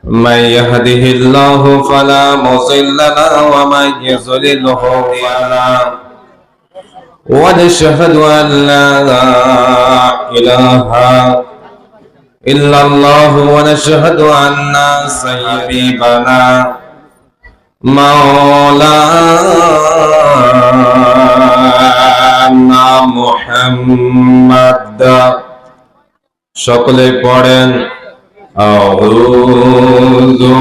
من يهده الله فلا مضل له ومن يضلله فلا ونشهد أن لا إله إلا الله ونشهد أن سيدنا مولانا محمد সকলে পড়েন আউযু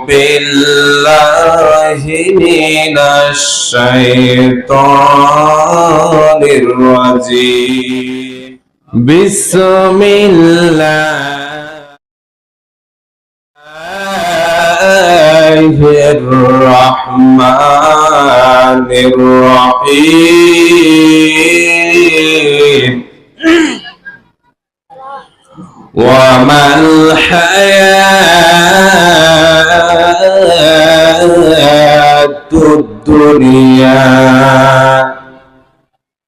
বিল্লাহি মিনাশ শাইতানির রাজীম বিসমিল্লাহির রহমানির রহিম وما الحياة الدنيا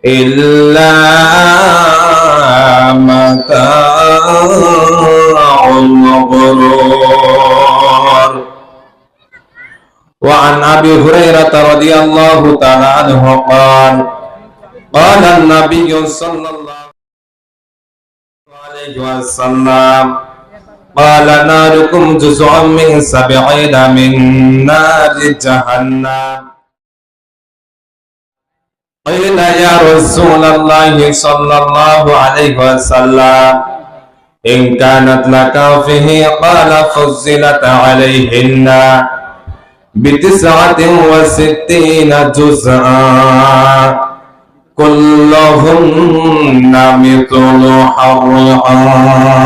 إلا متاع الغرور وعن أبي هريرة رضي الله تعالى عنه قال قال النبي صلى الله عليه وسلم قال ناركم جزء من 70 من نار جهنم قيل يا رسول الله صلى الله عليه وسلم إن كانت لك فيه قال فضلت عليهن ب69 جزءا كلهن مثل حرام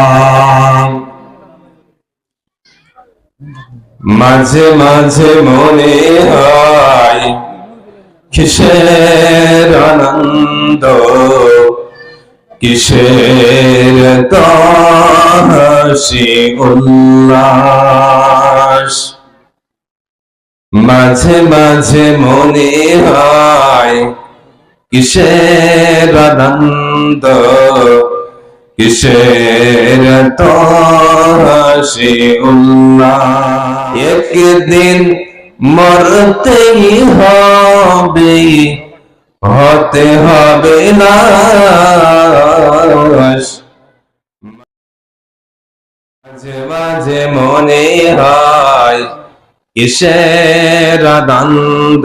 মাঝে মাঝে মনে হয় কিসের আনন্দ কিসের হাসি উল্লাস মাঝে মাঝে মনে হয় কিসের আনন্দ কিসের হাসি উল্লাস একদিন মরতেই হবে হতে হবে না মাঝে মাঝে মনে হয় কিসের আনন্দ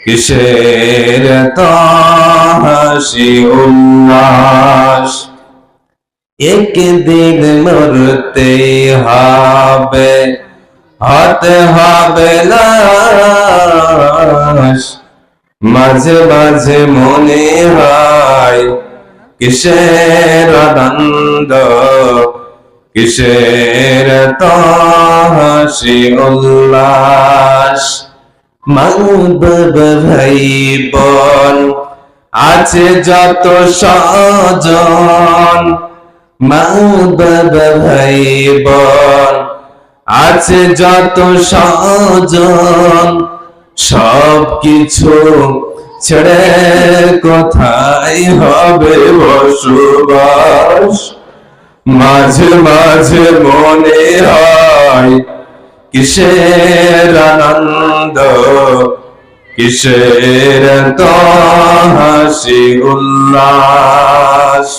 কিসের হাসি উল্লাস একদিন মরতে হবে হতে হবে লাশ মাঝে মাঝে মনে হয় কিসের আনন্দ কিসের হাসি উল্লাস ভাই বোন আছে যত স্বজন ভাই বোন আছে যত স্বজন সব কিছু ছেড়ে কোথায় হবে বসবাস মাঝে মাঝে মনে হয় কিসের আনন্দ কিসের হাসি উল্লাস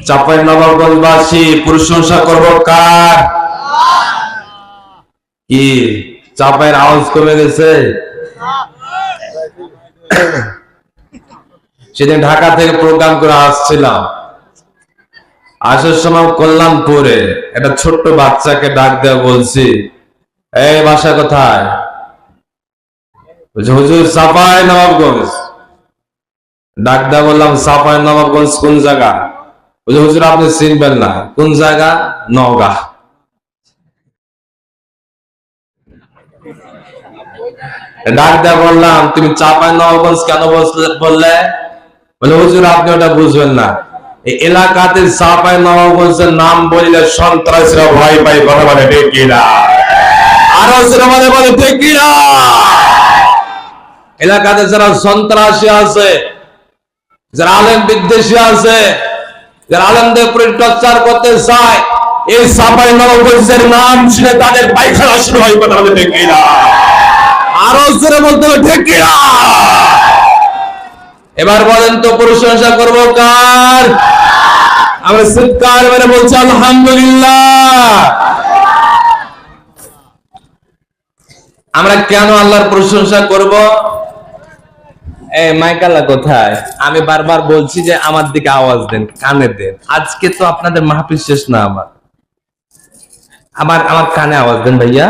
চাঁপাইনবাবগঞ্জবাসী প্রশংসা করব কার কি চাপায়ের আওয়াজ কমে গেছে সেদিন ঢাকা থেকে প্রোগ্রাম করে আসছিলাম আসার সময় কল্যাণপুরে একটা ছোট্ট বাচ্চাকে ডাক দেওয়া বলছি এই বাসা কোথায় হুজুর চাঁপাইনবাবগঞ্জ ডাক দেওয়া বললাম চাঁপাইনবাবগঞ্জ কোন জায়গা হুজুর আপনি চিনবেন না কোন জায়গা নওগাঁ ডাক দেওয়া বললাম তুমি চাঁপাইনবাবগঞ্জ কেন বললে বলে হুজুর আপনি ওটা বুঝবেন না এই এলাকাতে চাঁপাইনবাবগঞ্জের নাম বললে সন্ত্রাসীরা ভয় পায় কথা বলে ঠিক কিনা আরো বলে ঠিক কিনা এলাকাতে যারা সন্ত্রাসী আছে যারা আলেম বিদ্বেষী আছে যারা আলেমদের উপরে টর্চার করতে চায়, এই চাঁপাই নবাবগঞ্জের নাম শুনে তাদের পায়খানা শুরু হয়। কথা বলে ঠিক কিনা? আরো জোরে বলতে হবে ঠিক কিনা? এবার বলেন তো প্রশংসা করবো কার? আমরা চিৎকার মেরে বলছি আলহামদুলিল্লাহ। আমরা কেন আল্লাহর প্রশংসা করব? এই মাইকালা কোথায়? আমি বারবার বলছি যে আমার দিকে আওয়াজ দেন, কানে দেন। আজকে তো আপনাদের মাহফিল শেষ না, আমার আমার কানে আওয়াজ দেন ভাইয়া।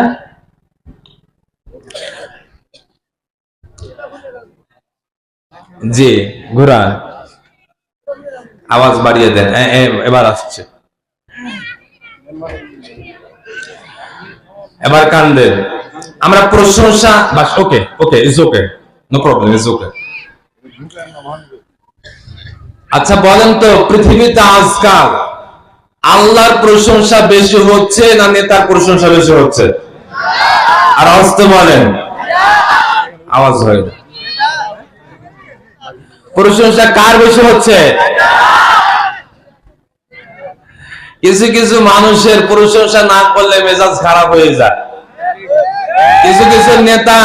জি ঘোরা আওয়াজ বাড়িয়ে দেন। এবার আসছে, এবার কান দেন। আমরা প্রশংসা বাস। Okay okay, is okay, no problem, is okay. আচ্ছা বলেন তো, পৃথিবীতে আজকাল আল্লাহর প্রশংসা বেশি হচ্ছে না নেতার প্রশংসা বেশি হচ্ছে? আর আসতে বলেন, আওয়াজ হয় না। প্রশংসা কার বেশি হচ্ছে? কিছু কিছু মানুষের প্রশংসা না করলে মেজাজ খারাপ হয়ে যায়। কিছু কিছু নেতা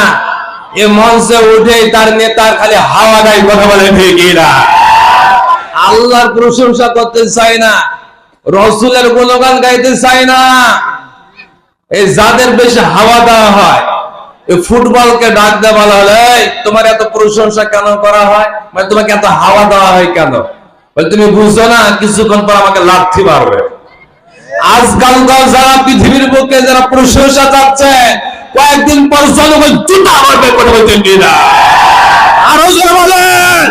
এ মঞ্চে উঠে তার নেতার খালি হাওয়া গায়ে কথা বলে, ঠিক না? আল্লাহর প্রশংসা করতে চায় না, রসুলের গুণগান গাইতে চায় না। এই যাদের বেশি হাওয়া দেওয়া হয়, এই ফুটবলকে ডাক দেওয়া বলা হলে, তোমার এত প্রশংসা কেন করা হয়, মানে তোমাকে এত হাওয়া দেওয়া হয় কেন? তুমি বুঝো না কিছুক্ষণ পর আমাকে লাথি মারবে। আজকালকার যারা পৃথিবীর বুকে যারা প্রশংসা চাচ্ছে, কয়েকদিন পর জনগণ জুতা মারবে। কথা বলছেন কিনা? আরো জোরে বলেন।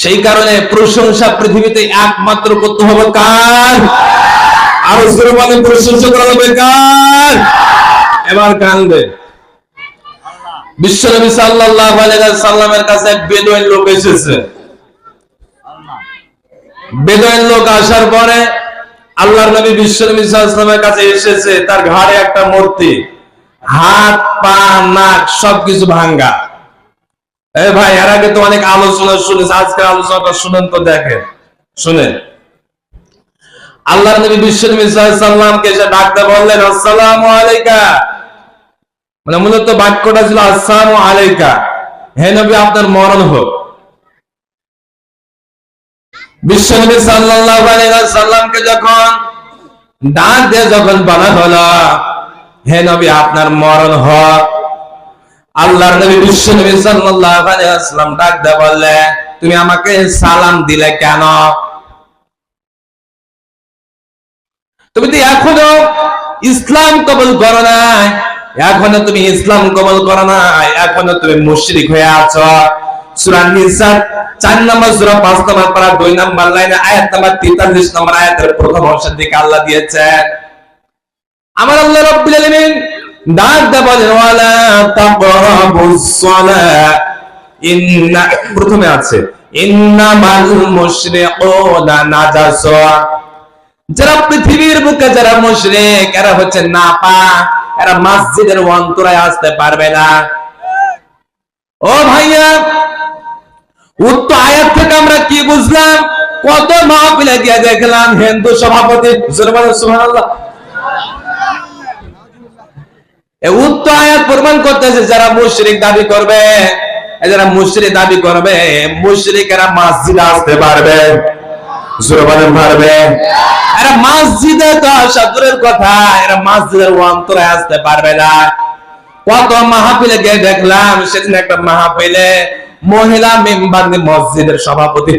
সেই কারণে প্রশংসা পৃথিবীতে একমাত্র করতে হবে কার? আরো জোরে বলেন, প্রশংসা করা হবে কার? এবার কান্দে। বিশ্বনবী সাল্লাল্লাহু আলাইহি ওয়াসাল্লামের কাছে এক বেদুইন লোক এসেছে। বেদুইন লোক আসার পরে আল্লাহর নবী বিশ্বনবী সাল্লাল্লাহু আলাইহি ওয়াসাল্লামের কাছে এসেছে। তার ঘাড়ে একটা মূর্তি, হাত পা নাক সবকিছু ভাঙ্গা। এ ভাই, এর আগে তো অনেক আলোচনা শুনেছি, আজকের আলোচনাটা শুনেন তো, দেখেন শুনেন। আল্লাহর নবী বিশ্বনবী সাল্লাল্লাহু আলাইহি ওয়াসাল্লামকে এসে ডাকতে বললেন, আসসালামু আলাইকা। মানে মূলত বাক্যটা ছিল আসসালামু আলাইকা, হে নবী আপনার মরণ হোক। বিশ্বনবী সাল্লাল্লাহু আলাইহি ওয়াসাল্লামকে যখন ডাক দিয়ে যখন বলা হলো, হে নবী আপনার মরণ হোক, আল্লাহর নবী বিশ্বনবী সাল্লাল্লাহু আলাইহি ওয়াসাল্লাম ডাক দিয়ে বললেন, তুমি আমাকে সালাম দিলে কেন? তুমি তো এখনো ইসলাম কবুল করো নাই, এখনো তুমি ইসলাম কবুল করো নাই, এখনো তুমি মুশরিক হয়ে আছো। সূরা নিসা 4 নম্বর সূরা 5 নম্বর পারা 2 নম্বর লাইনে আয়াত নম্বর 43 নম্বর আয়াতের প্রথম অংশের দিকে আল্লাহ দিয়েছেন। আমার আল্লাহ রাব্বুল আলামিন ডাক দিয়ে বলেন, ওয়ালা তাকরাবুস সালাহ, ইন্না, প্রথমে আছে ইন্নামাল মুশরিকুনা নাজাসুন। যারা পৃথিবীর বুকে যারা মুশরিক, এরা হচ্ছে নাপাক, এরা মসজিদের অন্তরায় আসতে পারবে না। ও ভাইয়া, উক্ত আয়াত থেকে আমরা কি বুঝলাম? কত মাহফিলে গিয়ে দেখলাম হিন্দু সভাপতি, সুবহানাল্লাহ, উক্ত আয়াত প্রমাণ করতেছে যারা মুশরিক দাবি করবে, যারা মুশরিক দাবি করবে, মুশরিকেরা মসজিদে আসতে পারবে, পারবে। এরা মসজিদে তো আসা দূরের কথা, এরা মসজিদের অন্তরে আসতে পারবে না। কত মাহফিলে গিয়ে দেখলাম, সেদিন একটা মাহফিলে মহিলা মেম্বার মসজিদের সভাপতি।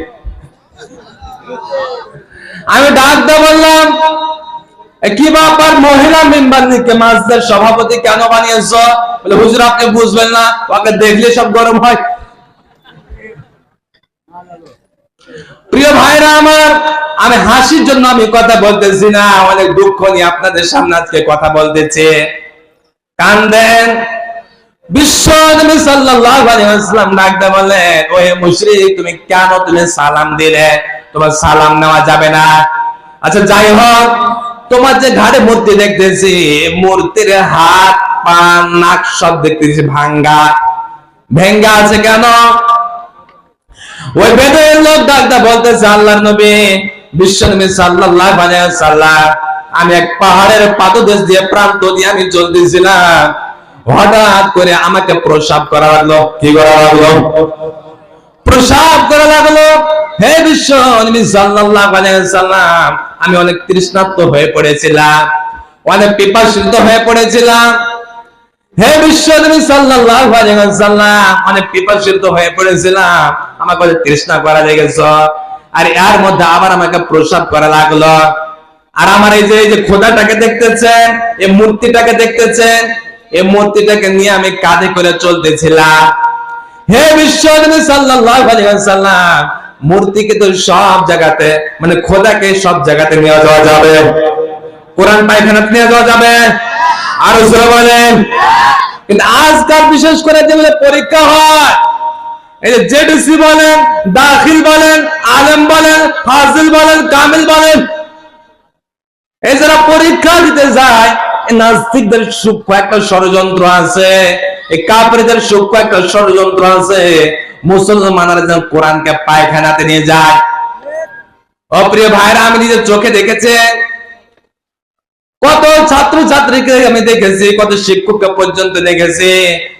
আমি ডাক দিয়ে বললাম, কি ব্যাপার, মহিলা মেম্বারকে মসজিদের সভাপতি কেন বানিয়েছো? বলে, হুজুর আপনি বুঝবেন না, ওকে দেখলে সব গরম হয়। প্রিয় ভাইরা আমার, আমি হাসির জন্য আমি কথা বলতেছি না, অনেক দুঃখ নিয়ে আপনাদের সামনে আজকে কথা বলতেছি। কান্দেন। বিশ্ব নবী সাল্লাল্লাহু আলাইহি ওয়াসাল্লাম ডাক দিয়ে বললেন, ওহে মুশরিক, তুমি কেন তুমি সালাম দিলে? তোমার সালাম নেওয়া যাবে না। আচ্ছা যাই হোক, তোমার যে ঘাড়ে মূর্তি দেখতেছি, মূর্তির হাত পা নাক সব দেখতেছি ভাঙ্গা। ভেঙ্গা আছে কেন? ওই বেদুইন লোক ডাকটা বলতেছে, আল্লাহর নবী বিশ্বনবী সাল্লাল্লাহু আলাইহি ওয়াসাল্লাম, আমি এক পাহাড়ের পাদদেশ দিয়ে প্রান্ত দিয়ে আমি চলতেছিলাম, হঠাৎ করে আমাকে প্রসাব করা লাগলো। কি করা লাগলো? প্রসাব করা লাগলো। হে বিশ্বনবী সাল্লাল্লাহু আলাইহি ওয়াসাল্লাম, আমি অনেক তৃষ্ণার্ত হয়ে পড়েছিলাম, অনেক পিপাসিত হয়ে পড়েছিলাম। হে বিশ্বনবী সাল্লাল্লাহু আলাইহি ওয়াসাল্লাম, অনেক পিপাসিত হয়ে পড়েছিলাম, আমাকে তৃষ্ণা করা লেগেছে, আর এর মধ্যে আবার আমাকে প্রসাব করা লাগলো। আর আমার এই যে খোদাটাকে দেখতেছেন, এই মূর্তিটাকে দেখতেছেন, এই মূর্তিটাকে নিয়ে আমি কাঁধে করে চলতেছিলাম। হে বিশ্বনবী সাল্লাল্লাহু আলাইহি ওয়াসাল্লাম, মূর্তিকে তো সব জায়গাতে, মানে খোদাকে সব জায়গাতে নিয়ে যাওয়া যাবে, কোরআন পায়খানাতে নিয়ে যাওয়া যাবে, আরো জোরে বলেন। কিন্তু আজকাল বিশেষ করে যেগুলো পরীক্ষা হয়, এই যে জেডিসি বলেন, দাখিল বলেন, আলেম বলেন, ফাজিল বলেন, কামিল বলেন, এই যারা পরীক্ষা দিতে যায়, নাস্তিকদের সূক্ষ্ম একটা ষড়যন্ত্র আছে, এই কাফেরদের সূক্ষ্ম একটা ষড়যন্ত্র আছে, মুসলমানরা যেন কোরআনকে পায়খানাতে নিয়ে যায়। অপ্রিয় ভাইরা, আমি নিজের চোখে দেখেছি, কত ছাত্র ছাত্রীকে আমি দেখেছি, কত শিক্ষককে পর্যন্ত দেখেছি,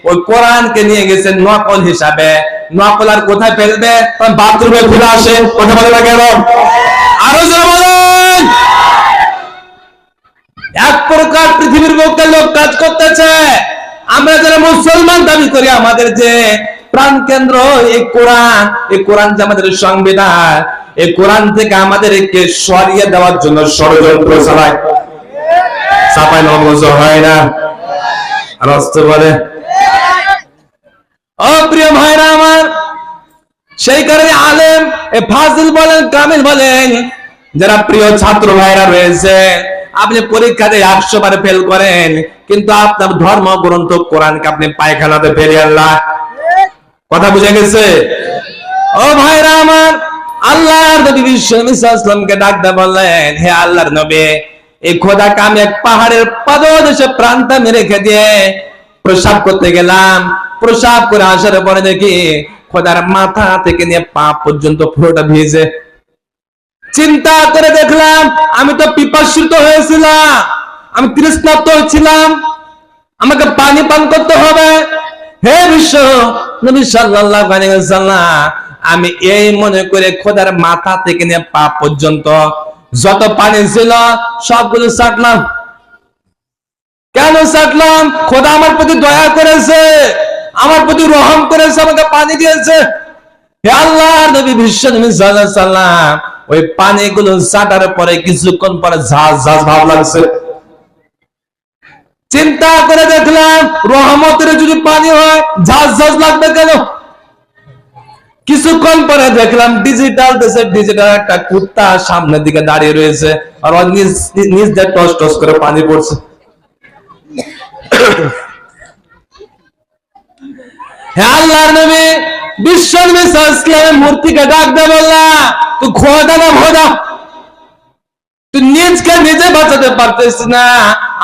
ওই কোরআনকে নিয়ে গেছে নকল হিসাবে। নকল আর কোথায় ফেলবে? বাথরুমে ফেলে আসে। কথা বলে না কেন? আরো জোরে বলেন। এক প্রকার পৃথিবীর মধ্যে লোক কাজ করতেছে। আমরা যারা মুসলমান দাবি করি, আমাদের যে প্রাণ কেন্দ্র এই কোরআন, এই কোরআন যে আমাদের সংবিধান, এই কোরআন থেকে আমাদেরকে সরিয়ে দেওয়ার জন্য ষড়যন্ত্র চালায়। চাপাই নবজ হয় না, রাস্তা বলে। অপ্রিয় ভাইরা আমার, সেই কারণে আলেম, ফাজিল বলেন, কামিল বলেন, যারা প্রিয় ছাত্র ভাইরা রয়েছে, আপনি পরীক্ষাতে 100 বারে ফেল করেন, কিন্তু আপনার ধর্মগ্রন্থ কোরআনকে আপনি পায়খানাতে ফেলে আল্লাহ। কথা বুঝে গেছে? ও ভাইরা আমার, আল্লাহর নবী বিশ্বনবী সাল্লাল্লাহু আলাইহি ওয়াসাল্লামকে ডাকতে বললেন, হে আল্লাহর নবী, এই খোদাকে আমি এক পাহাড়ের পাদদেশে প্রান্ত আমি রেখে দিয়ে প্রসাব করতে গেলাম। প্রসাব করে আসার পরে দেখি খোদার মাথা থেকে নিয়ে পা পর্যন্ত পুরোটা ভিজে। চিন্তা করে দেখলাম, আমি তো পিপাসিত হয়েছিলাম, আমি তৃষ্ণার্ত হচ্ছিলাম, আমাকে পানি পান করতে হবে। হে বিশ্ব নবী সাল্লাল্লাহু আলাইহি ওয়াসাল্লাম, আমি এই মনে করে খোদার মাথা থেকে নিয়ে পা পর্যন্ত যত পানি ছিল সবগুলো ছাটলাম। কেন ছাটলাম? খোদা আমার প্রতি দয়া করেছে, আমার প্রতি রহম করেছে, আমাকে পানি দিয়েছে। হে আল্লাহর নবী বিশ্বনবী সাল্লাল্লাহু আলাইহি ওয়াসাল্লাম, ওই পানিগুলো ছাটার পরে কিছুক্ষণ পরে ঝাঁঝ ঝাঁঝ ভাব লাগছে। চিন্তা করে দেখলাম, রহমতের যদি পানি হয় ঝাঁঝ ঝাঁঝ লাগবে কেন? কিছুক্ষণ পরে দেখলাম ডিজিটাল দেশে ডিজিটাল একটা কুত্তা সামনের দিকে দাঁড়িয়ে রয়েছে, আর নিজ দিয়ে টস টস করে পানি পড়ছে। হে আল্লাহর নবী বিশ্বনবী সাল্লাল্লাহু আলাইহি ওয়াসাল্লাম মূর্তিকে ডাক দিয়ে বললাম, তুই খোদা না খোদা? তুই নিজকে নিজে বাঁচাতে পারতিস না,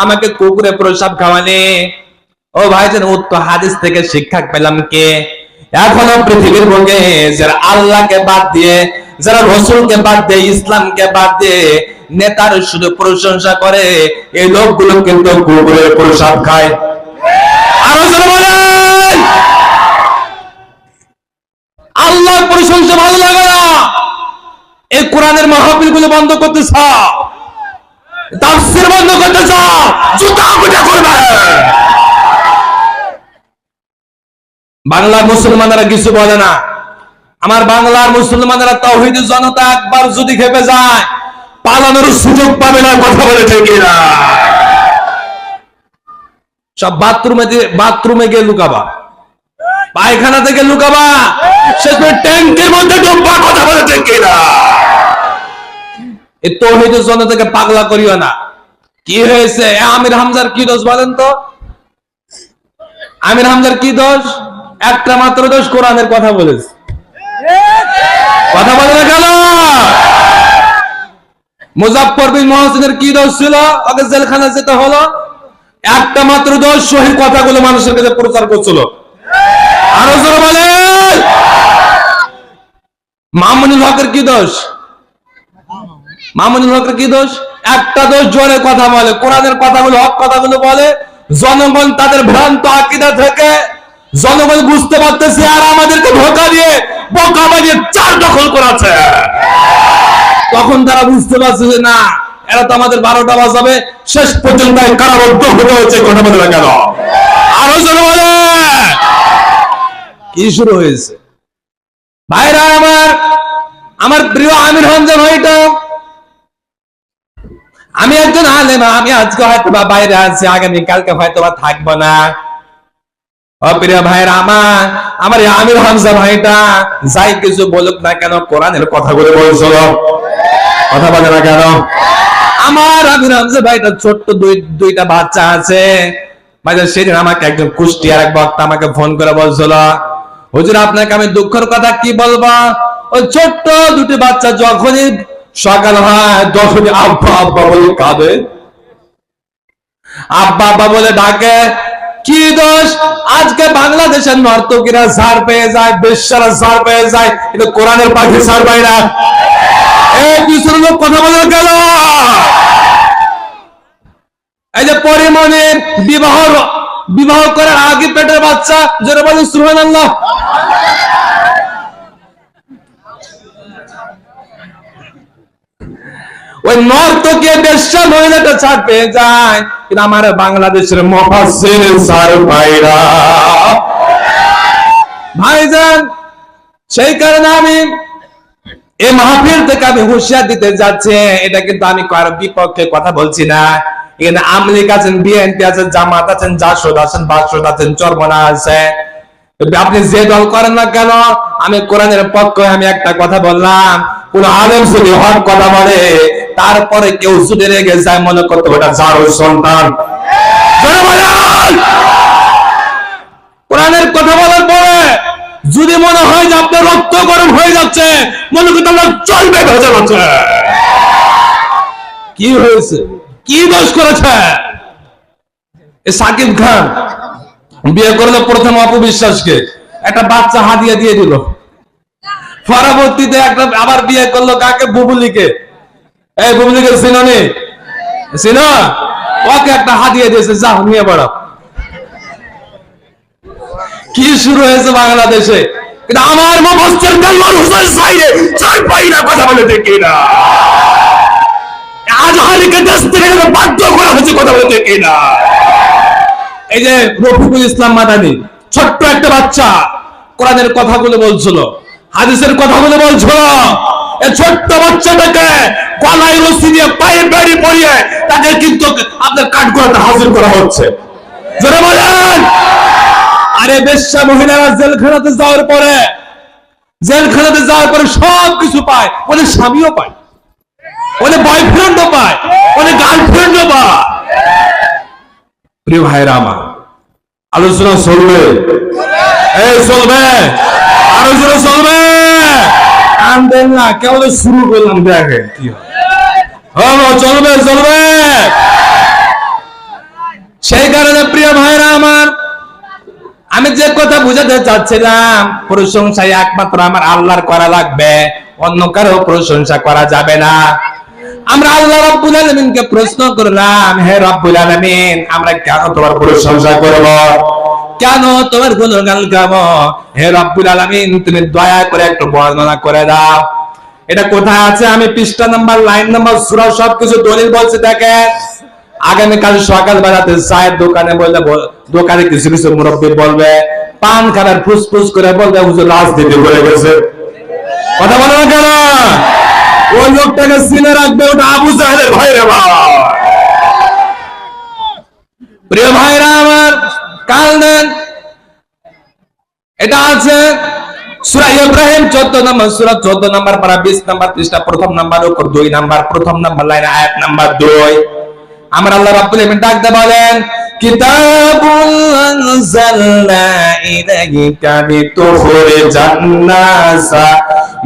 আমাকে কুকুরে প্রসাব খাওয়ালে। ও ভাইজান, উক্ত হাদিস থেকে শিক্ষা পেলাম কে? এখনো পৃথিবীর বুকে যারা আল্লাহকে বাদ দিয়ে, যারা রাসূলকে বাদ দিয়ে, ইসলামকে বাদ দিয়ে নেতার শুধু প্রশংসা করে, এই লোকগুলো কিন্তু কুকুরের প্রসাব খায়। আরো জোরে বলেন। আল্লাহর প্রশংসা ভালো লাগে না, এই কোরআনের মাহফিল গুলো বন্ধ করতে চাও, তাফসীর বন্ধ করতে চাও, জুতা পিটা করবে। বাংলার মুসলমানরা কিছু বলে না। আমার বাংলার মুসলমানরা তাওহীদের জনতা একবার যদি খেপে যায়, পালানোর সুযোগ পাবে না। কথা বলে ঠিক না? সব বাথরুমে গিয়ে লুকাবা, পায়খানা থেকে লুকাবা, শেষে ট্যাঙ্কের মধ্যে ঢুকবা। কথা বলে ঠিক না? এই তাওহীদের জনতাকে পাগলা করিও না। কি হয়েছে? আমির হামজার কি দোষ বলেন তো? আমির হামজার কি দোষ? একটা মাত্র দোষ, কোরআনের কথা বলেছে। কথা বলে না কেন? মুজাফফর বিন মুহসিনের কি দোষ ছিল? ওকে জেলখানা যেতে হলো। একটা মাত্র দোষ, সহিহ কথাগুলো মানুষের কাছে প্রচার করছিল। আরো জোরে বলেন। মামুনুল হকের কি দোষ? মামুনুল হকের কি দোষ? একটা দোষ, জোরে কথা বলে, কোরআনের কথাগুলো, হক কথাগুলো বলে। জনগণ তাদের ভ্রান্ত আকীদা থেকে জনগণ বুঝতে পারতেছে, আর আমাদেরকে ধোঁকা দিয়ে বোকা বানিয়ে চার দখল করাছে। তখন তারা বুঝতে পারছে যে না, এরা তো আমাদের 12টা বাজাবে। শেষ পর্যন্ত কারাবদ্ধ হতে হচ্ছে। কথা বলে না কেন? আরো জোরে বলে। কি শুরু হয়েছে ভাইরা আমার? আমার প্রিয় আমির হামজা ভাইটা, আমি একজন আলেম, আমি আজকে হয়তো বা বাইরে আছি, আগামী কালকে হয়তো বা থাকবো না। ও প্রিয় ভাইরা আমার, আমার আমির হামজা ভাইটা যাই কিছু বলুক না কেন, কোরআনের কথাগুলো বলছিল। কথা বলে না কেন? আমার আমির হামজা ভাইটা ছোট্ট দুইটা বাচ্চা আছে। ভাইজান, সেদিন আমাকে একজন কুষ্টিয়ার এক বক্তা আমাকে ফোন করে বলছিল, হুজুর আপনাকে আমি দুঃখের কথা কি বলবো, ওই ছোট্ট দুটি বাচ্চা যখনই সকাল হয় তখনই আব্বা আব্বা বলে কাঁদে, আব্বা আব্বা বলে ডাকে। কি দোষ? আজকে বাংলাদেশের নর্তকীরা ছাড় পেয়ে যায়, বেশ্যারা ছাড় পেয়ে যায়, কিন্তু কোরআনের পাখি ছাড় পায় না। এই কিছু লোক কথা বলে গেল। এই যে পরিমণির বিবাহ করার আগে পেটের বাচ্চা, যারা বলেন সুবহানাল্লাহ। ওই নর্তকী বেশ্যা মহিলাটা ছাড় পেয়ে যায়, কিন্তু আমার বাংলাদেশের মুফাসসির ছাড় পায় না। ভাইজান, সেই কারণে আমি এই মাহফিল থেকে আমি হুঁশিয়ার দিতে যাচ্ছি। এটা কিন্তু আমি কারো বিপক্ষে কথা বলছি না। এখানে আমলিগ আছেন, বিএনপি আছেন, জামাত আছেন, জাসদ আছেন, বাসদ আছেন, চরমনা আছে। আপনি যে দল করেন না কেন, আমি কোরআনের পক্ষে আমি একটা কথা বললাম, কোন আলেম যদি হক কথা বলে তারপরে কেউ যদি রেগে যায়, মনে করতে ওটা জারুর সন্তান। কোরআনের কথা বলার পরে যদি মনে হয় যে আপনার রক্ত গরম হয়ে যাচ্ছে, মনে করতে আমরা চলবে ভেজা যাচ্ছে। কি হয়েছে? কি দোষ করেছে? সাকিব খান বিয়ে করলো প্রথম অপবিশ্বাসকে, একটা বাচ্চা হাদিয়া দিয়ে দিল। পরবর্তীতে একটা আবার বিয়ে করলো কাকে? বুবুলিকে। এই বুবুলিকে চিনি? চিনো? ওকে একটা হাদিয়া দিয়েছে, যা নিয়ে বড়। কি শুরু হয়েছে বাংলাদেশে? কিন্তু আমার মুফাসসির দেলোয়ার হোসেন সাইরে চাই পাই না। কথা বলে দেখি না, আজহারিকে দেশ থেকে বাধ্য করা হয়েছে। কথা বলে দেখি না। এই যে রফিকুল ইসলাম মাদানী, ছোট্ট একটা বাচ্চা, কোরআনের কথাগুলো বলছিল, হাদিসের কথাগুলো বলছিল। এই ছোট্ট বাচ্চাটাকে গলায় রশি দিয়ে পায়ে বেড়ি পরিয়ে তাকে কিন্তু আপনার কাঠগড়াতে হাজির করা হচ্ছে। যারা বলেন, আরে বেশ্যা মহিলারা জেলখানাতে যাওয়ার পরে সব কিছু পায়, ওদের স্বামীও পায়, ওদের বয়ফ্রেন্ডও পায়, ওদের গার্লফ্রেন্ডও পায়। প্রিয় ভাইরা আমার, আলোচনা চলবে, এই চলবে, আলোচনা চলবে। আনবেন না, কেবল শুরু করলাম, দেখে কি হয়। চলবে চলবে। সেই কারণে প্রিয় ভাইরা আমার, আমি যে কথা বুঝাতে চাচ্ছিলাম, প্রশংসা একমাত্র আমার আল্লাহর করা লাগবে, অন্য কারো প্রশংসা করা যাবে না। আমরা আল্লাহ রাব্বুল আলামিনকে প্রশ্ন করলাম, হে রাব্বুল আলামিন, আমরা কেন তোমার প্রশংসা করব, কেন তোমার গুণগান গাবো? হে রাব্বুল আলামিন, তুমি দয়া করে একটু বর্ণনা করে দাও। এটা কোথায় আছে? আমি পৃষ্ঠা নাম্বার, লাইন নাম্বার, সূরা সবকিছু দলিল বলছে। দেখেন, আগামীকাল সকাল বেলাতে চায়ের দোকানে বললে, দোকানে কিছু কিছু মুরব্বী বলবে, পান খাবার ফুসফুস করে বলবে, হুজুর রাজনীতি করে গেছে। কথা বলে না কেন? ওই লোকটাকে চিনে রাখবে, ওটা আবু জাহেলের ভাই রে ভাই। প্রিয় ভাইরা আমার, কাল দেন, এটা আছে সূরা ইব্রাহিম 14 নম্বর সূরা, 14 নম্বর পারা, 20 নম্বর পৃষ্ঠা, প্রথম নাম্বার উপর 2 নাম্বার, প্রথম নাম্বার লাইন, আয়াত নাম্বার 2। আমরা আল্লাহ রাব্বুল আলামিন ডাকতে বলেন, কিতাবুল আনজালনা ইলাইকা লিতুখরিজান নাসা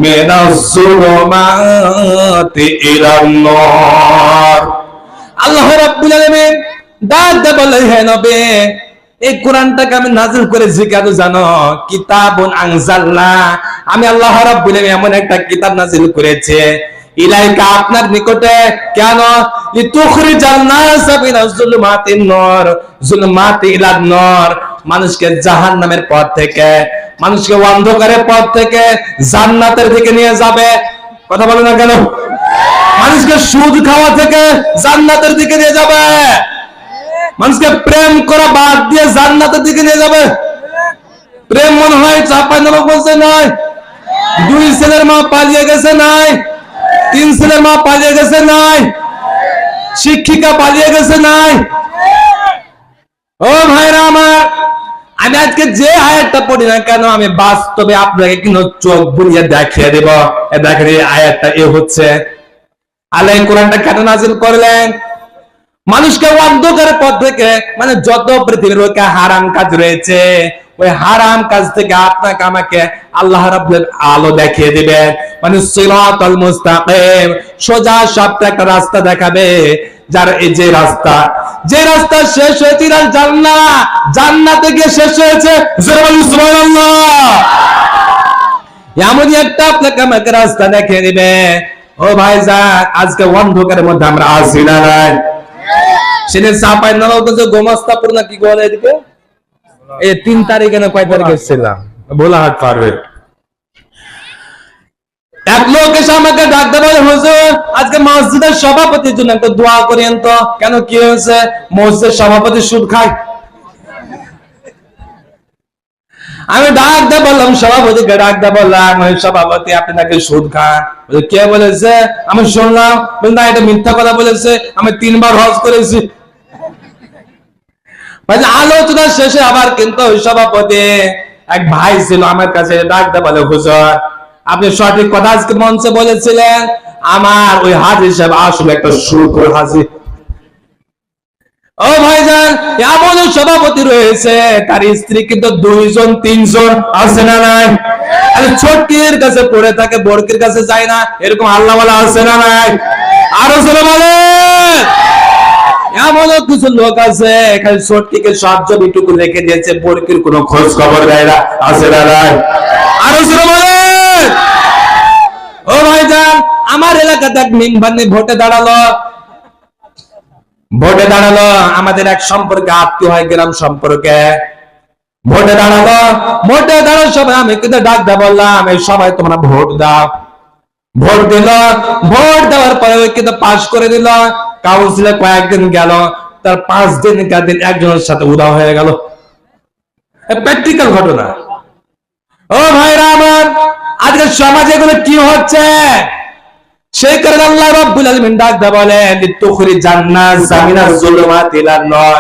মিনাজ যুলুমাতি ইলান নূর। আল্লাহ রাব্বুল আলামিন ডাকতে বলেন, হে নবী, এই কোরআনটাকে আমি নাজিল করেছি কেন জানো? কিতাবুন আনজালনা, আমি আল্লাহ রাব্বুল আলামিন এমন একটা কিতাব নাজিল করেছে ইলাইকা, আপনার নিকটে। কেন? লিতুখরিজান নাস মিনাজ যুলুমাতিন নূর যুলুমাতি ইলান নূর, মানুষকে জাহান্নামের পথ থেকে, মানুষকে অন্ধকারের পথ থেকে জান্নাতের দিকে নিয়ে যাবে। কথা বলে না কেন? মানুষকে সুদ খাওয়া থেকে জান্নাতের দিকে নিয়ে যাবে, মানুষকে প্রেম করা বাদ দিয়ে জান্নাতের দিকে নিয়ে যাবে। প্রেম মনে হয় চাঁপাইনবাবগঞ্জে নাই, 2 ছেলের মা পালিয়ে গেছে নাই, 3 ছেলের মা পালিয়ে গেছে নাই, শিক্ষিকা পালিয়ে গেছে নাই। ও ভাইরা আমার, আমি আজকে যে আয়াতটা পড়ি না কেন, আমি বাস্তবে আপনাকে কিন্তু চোখ বুলিয়ে দেখিয়ে দেব। দেখেন এই আয়াতটা এ হচ্ছে, আল্লাহ কোরআনটা কেন নাজিল করলেন? মানুষকে অন্ধকারের পথ থেকে, মানে যত পৃথিবীর হারাম কাজ রয়েছে, ওই হারাম কাজ থেকে আপনাকে আমাকে আল্লাহ রাব্বুল আলো দেখিয়ে দিবেন, মানে সিরাতাল মুস্তাকিম, সোজা সাপটা একটা রাস্তা দেখাবে। যার এই যে রাস্তা শেষ হয়েছে জান্নাত, জান্নাতে গিয়ে শেষ হয়েছে সুবহানাল্লাহ। এমনই একটা আপনাকে আমাকে রাস্তা দেখিয়ে দিবে। ও ভাইজান, আজকে অন্ধকারের মধ্যে আমরা আছি না নাই? সেদিন চাঁপাইনবাবগঞ্জে গোমাস্তাপুর না কি বলে এদিকে, এই 3 তারিখে না কয় তারিখে ছিলাম, ভোলাহাট পারবে, এক লোক এসে আমাকে ডাকতে বলে, হুজুর আজকে মসজিদের সভাপতির জন্য একটা দোয়া করেন তো। কেন, কি হয়েছে? মসজিদের সভাপতি সুদ খায়। আমি ডাকতে বললাম, সভাপতিকে ডাকতে বললাম, সভাপতি আপনি নাকি সুদ খান। কে বলেছে? আমি শুনলাম। না, এটা মিথ্যা কথা বলেছে, আমি 3 বার হজ করেছি। আলোচনা শেষে আবার কিন্তু ওই সভাপতি এক ভাই ছিল আমার কাছে, ডাকতে বলে, হুজুর আপনি সঠিক কথা আজকে মঞ্চে বলেছিলেন, আমার ওই হাজির সাহেব আসলে একটা সুদখোর হাজির। ও ভাইজান, এমন সভাপতি রয়েছে, তার স্ত্রী কিন্তু 2 জন 3 জন আছে না নাই? ছোটকির কাছে পড়ে থাকে, বড়কির কাছে যায় না, এরকম আল্লাহওয়ালা আছে না নাই? আরো জোরে বলেন। এমন কিছু লোক আছে, এখানে ছোটকিকে সব জমিটুকু রেখে দিয়েছে, বড়কির কোনো খোঁজ খবর দেয় না, আছে না নাই? আরো জোরে বলেন। ও ভাইজান, আমার এলাকাতে এক মেম্বারনি ভোটে দাঁড়ালো, আমাদের এক সম্পর্কে আত্মীয় হয়, গ্রাম সম্পর্কে। ভোটে দাঁড়ানোর সময় আমি কিন্তু ডাকতে বললাম, এই সবাই তোমরা ভোট দাও। ভোট দিল, ভোট দেওয়ার পরে কিন্তু পাস করে দিল। কাউন্সিলে কয়েকদিন গেল, তার 5 দিন একজনের সাথে উধাও হয়ে গেল। প্র্যাকটিক্যাল ঘটনা। ও ভাইরা আমার, আজকে সমাজে এগুলো কি হচ্ছে? সেই কারণে আল্লাহ রাব্বুল আলামিন ডাকতে বলেন, লিতুখরিজান নাস মিনাজ যুলুমাতি ইলান নূর,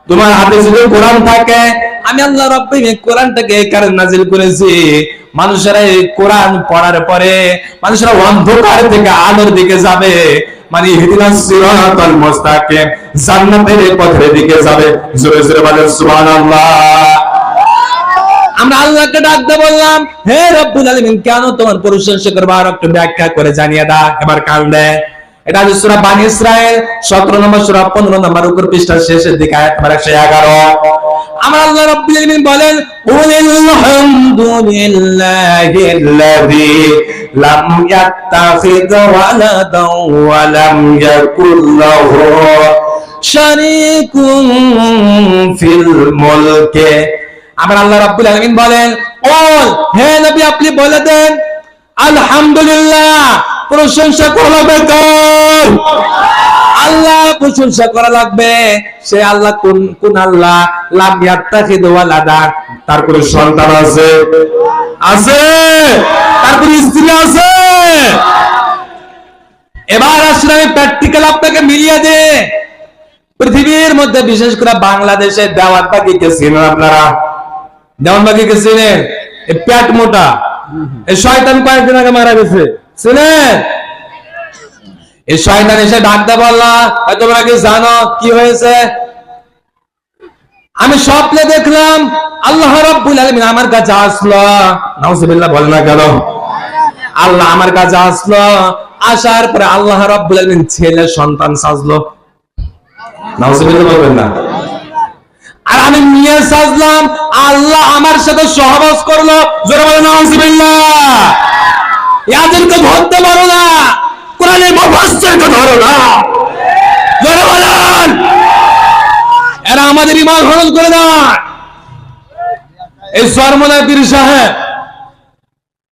তোমার হাতে যদি কোরআন থাকে, আমি আল্লাহ রাব্বুল আলামিন কোরআনটাকে এই কারণে নাজিল করেছি, মানুষেরা এই কোরআন পড়ার পরে মানুষেরা অন্ধকার থেকে আলোর দিকে যাবে, মানে ইহদিনাস সিরাতাল মুস্তাকিম, জান্নাতের পথের দিকে যাবে। জোরে জোরে বলেন সুবহানাল্লাহ। আমরা আল্লাহকে ডাকতে বললাম, হে রব্বুল আলামিন, কেন তোমার প্রশংসা করব, আর একটু ব্যাখ্যা করে জানিয়ে দাও। এবার কান দেয়, এটা হচ্ছে সূরা বানী ইসরাঈল 17 নম্বর সূরা 15 নম্বর উপর পৃষ্ঠার শেষের দিকে আয়াত নম্বর 111। আমার আল্লাহ রাব্বুল আলামিন বলেন, কুলিল হামদুলিল্লাহিল্লাযী লাম ইয়াত্তাখিয ওয়ালাদান ওয়া লাম ইয়াকুল লাহু শারীকুন ফিল মুলকি। আমার আল্লাহ রাব্বুল আলামিন বলেন, ও হে নবী আপনি বলে দেন, আলহামদুলিল্লাহ, প্রশংসা করা লাগবে কার? আল্লাহ প্রশংসা করা লাগবে। সে আল্লাহ কোন আল্লাহ? লাম ইয়াত্তাখিয ওয়ালাদা, তার কোনো সন্তান আছে? তার কোনো স্ত্রী আছে? এবার আসলে আমি প্র্যাকটিক্যাল আপনাকে মিলিয়ে দে। পৃথিবীর মধ্যে বিশেষ করে বাংলাদেশে দেওয়ানবাগিকে চিনেন আপনারা? দেওয়ানবাগিকে চিনেন? এই পেট মোটা, এই শয়তান কয়েকদিন আগে মারা গেছে, চিনেন? এই শয়তান এসে ডাকতে বললা, তোমরা কি জানো কি হয়েছে? আমি স্বপ্নে দেখলাম আল্লাহ রাব্বুল আলামিন আমার কাছে আসলো। নাউজুবিল্লাহ বলেন না কেন? আল্লাহ আমার কাছে আসলো, আসার পরে আল্লাহ রাব্বুল আলামিন ছেলে সন্তান সাজলো। নাউজুবিল্লাহ বলবেন না? আর আমি নিয়ে সাজলাম, আল্লাহ আমার সাথে সহবাস করলো। জোরে বলেন নাউজুবিল্লাহ। এদেরকে ধরতে পারো না, কোরআনের মুফাসসিরকে ধরো না। জোরে বলেন। এরা আমাদের ঈমান হরণ করে দেয়। এই সরমনা পীর সাহেব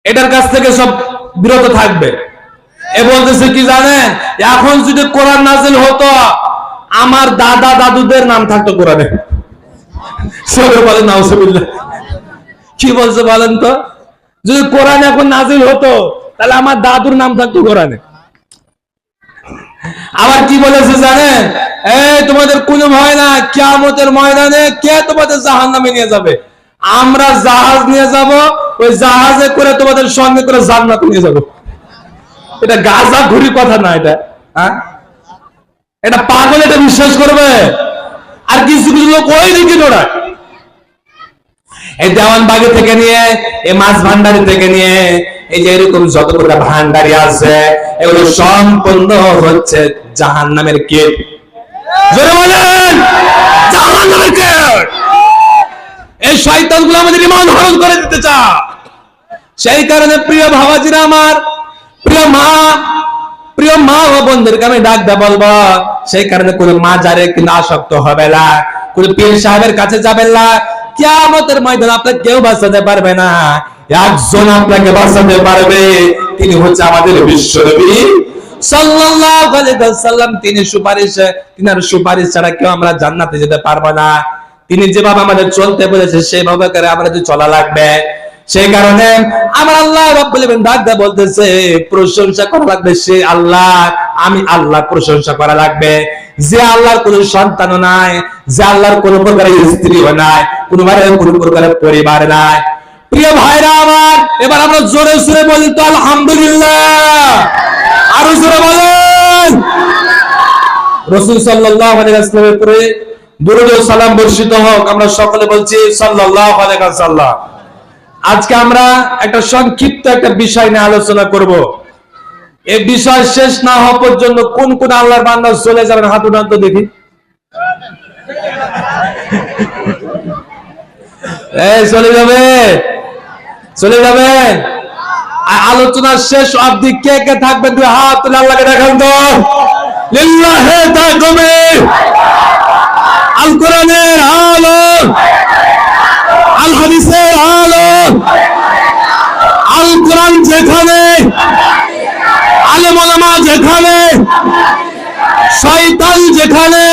এটার কাছ থেকে সব বিরত থাকবে। এ বলতেছে কি জানেন, এখন যদি কোরআন নাযিল হতো আমার দাদা দাদুদের নাম থাকতো কোরআনে। সরে বলেন নাউজুবিল্লাহ। কি বলছে বলেন তো? যদি কোরআন এখন নাযিল হতো তাহলে আমার দাদুর নাম থাকতো কোরআনে। আবার কি বলেছে জানেন, এই তোমাদের কোনো ভয় না, কিয়ামতের ময়দানে কে তোমাদের জাহান্নামে নিয়ে যাবে? আমরা জাহাজ নিয়ে যাব, ওই জাহাজে করে তোমাদের সঙ্গে করে জান্নাতে নিয়ে যাব। এটা গাজা ঘুরি কথা না, এটা হ্যাঁ, এটা পাগল, এটা বিশ্বাস করবে? আর কিছু কিছু লোক ওই দিকে দৌড়ায়। এই দেওয়ানবাগি থেকে নিয়ে, এই মাছ ভান্ডারি থেকে নিয়ে, এই যে এরকম যতগুলো ভান্ডারি আছে এগুলো সম্পূর্ণ হচ্ছে জাহান্নামের গেট। জোরে বলেন জাহান্নামের গেট। এই শয়তানগুলো আমাদের ঈমান হরণ করে দিতে চায়। সেই কারণে প্রিয় ভাবাজিরা আমার, প্রিয় মা ও বোনদেরকে আমি ডাকতে বলবো, সেই কারণে কোন মা যারে কিন্তু আসক্ত হবে না, কোন পীর সাহেবের কাছে যাবেন না। কিয়ামতের ময়দানে আপনাকে কেউ বাঁচাতে পারবে না, একজন আপনাকে বাঁচাতে পারবে, তিনি হচ্ছে আমাদের বিশ্বনবী সাল্লাল্লাহু আলাইহি ওয়াসাল্লাম। তিনার সুপারিশ ছাড়া কেউ আমরা জান্নাতে যেতে পারবো না। তিনি যেভাবে আমাদের চলতে বলেছে সেইভাবে করে আমাদের চলা লাগবে। সেই কারণে আমার আল্লাহ রাব্বুল আলামিন ডাকতে বলতেছে প্রশংসা করা লাগবে সে আল্লাহ, আমি আল্লাহ প্রশংসা করা লাগবে, যে আল্লাহর কোনো সন্তানও নাই, যে আল্লাহর কোনো প্রকারের স্ত্রীও নাই, কোনো প্রকারের পরিবার নাই। প্রিয় ভাইরা আমার, এবার আমরা জোরে সুরে বলি তো আলহামদুলিল্লাহ। আরো জোরে বলেন। রাসূল সাল্লাল্লাহু আলাইহি ওয়াসাল্লামের উপরে দুরূদ ও সালাম বর্ষিত হোক। আমরা সকলে বলছি সাল্লাল্লাহু আলাইহি ওয়াসাল্লাম। আজকে আমরা একটা সংক্ষিপ্ত একটা বিষয় নিয়ে আলোচনা করব। এই বিষয় শেষ না হওয়া পর্যন্ত কোন কোন আল্লাহর বান্দা চলে যাবেন হাত উঠান তো দেখি। চলে যাবে, চলে যাবে। আলোচনা শেষ অবধি কে কে থাকবেন দুই হাত তুলে আল্লাহকে দেখান তো। লিল্লাহি তাকবীর। আল কোরআনের আলো, আল হাদিসের আলো, আল কোরআন যেখানে, আলেম ওলামা যেখানে, শয়তান যেখানে,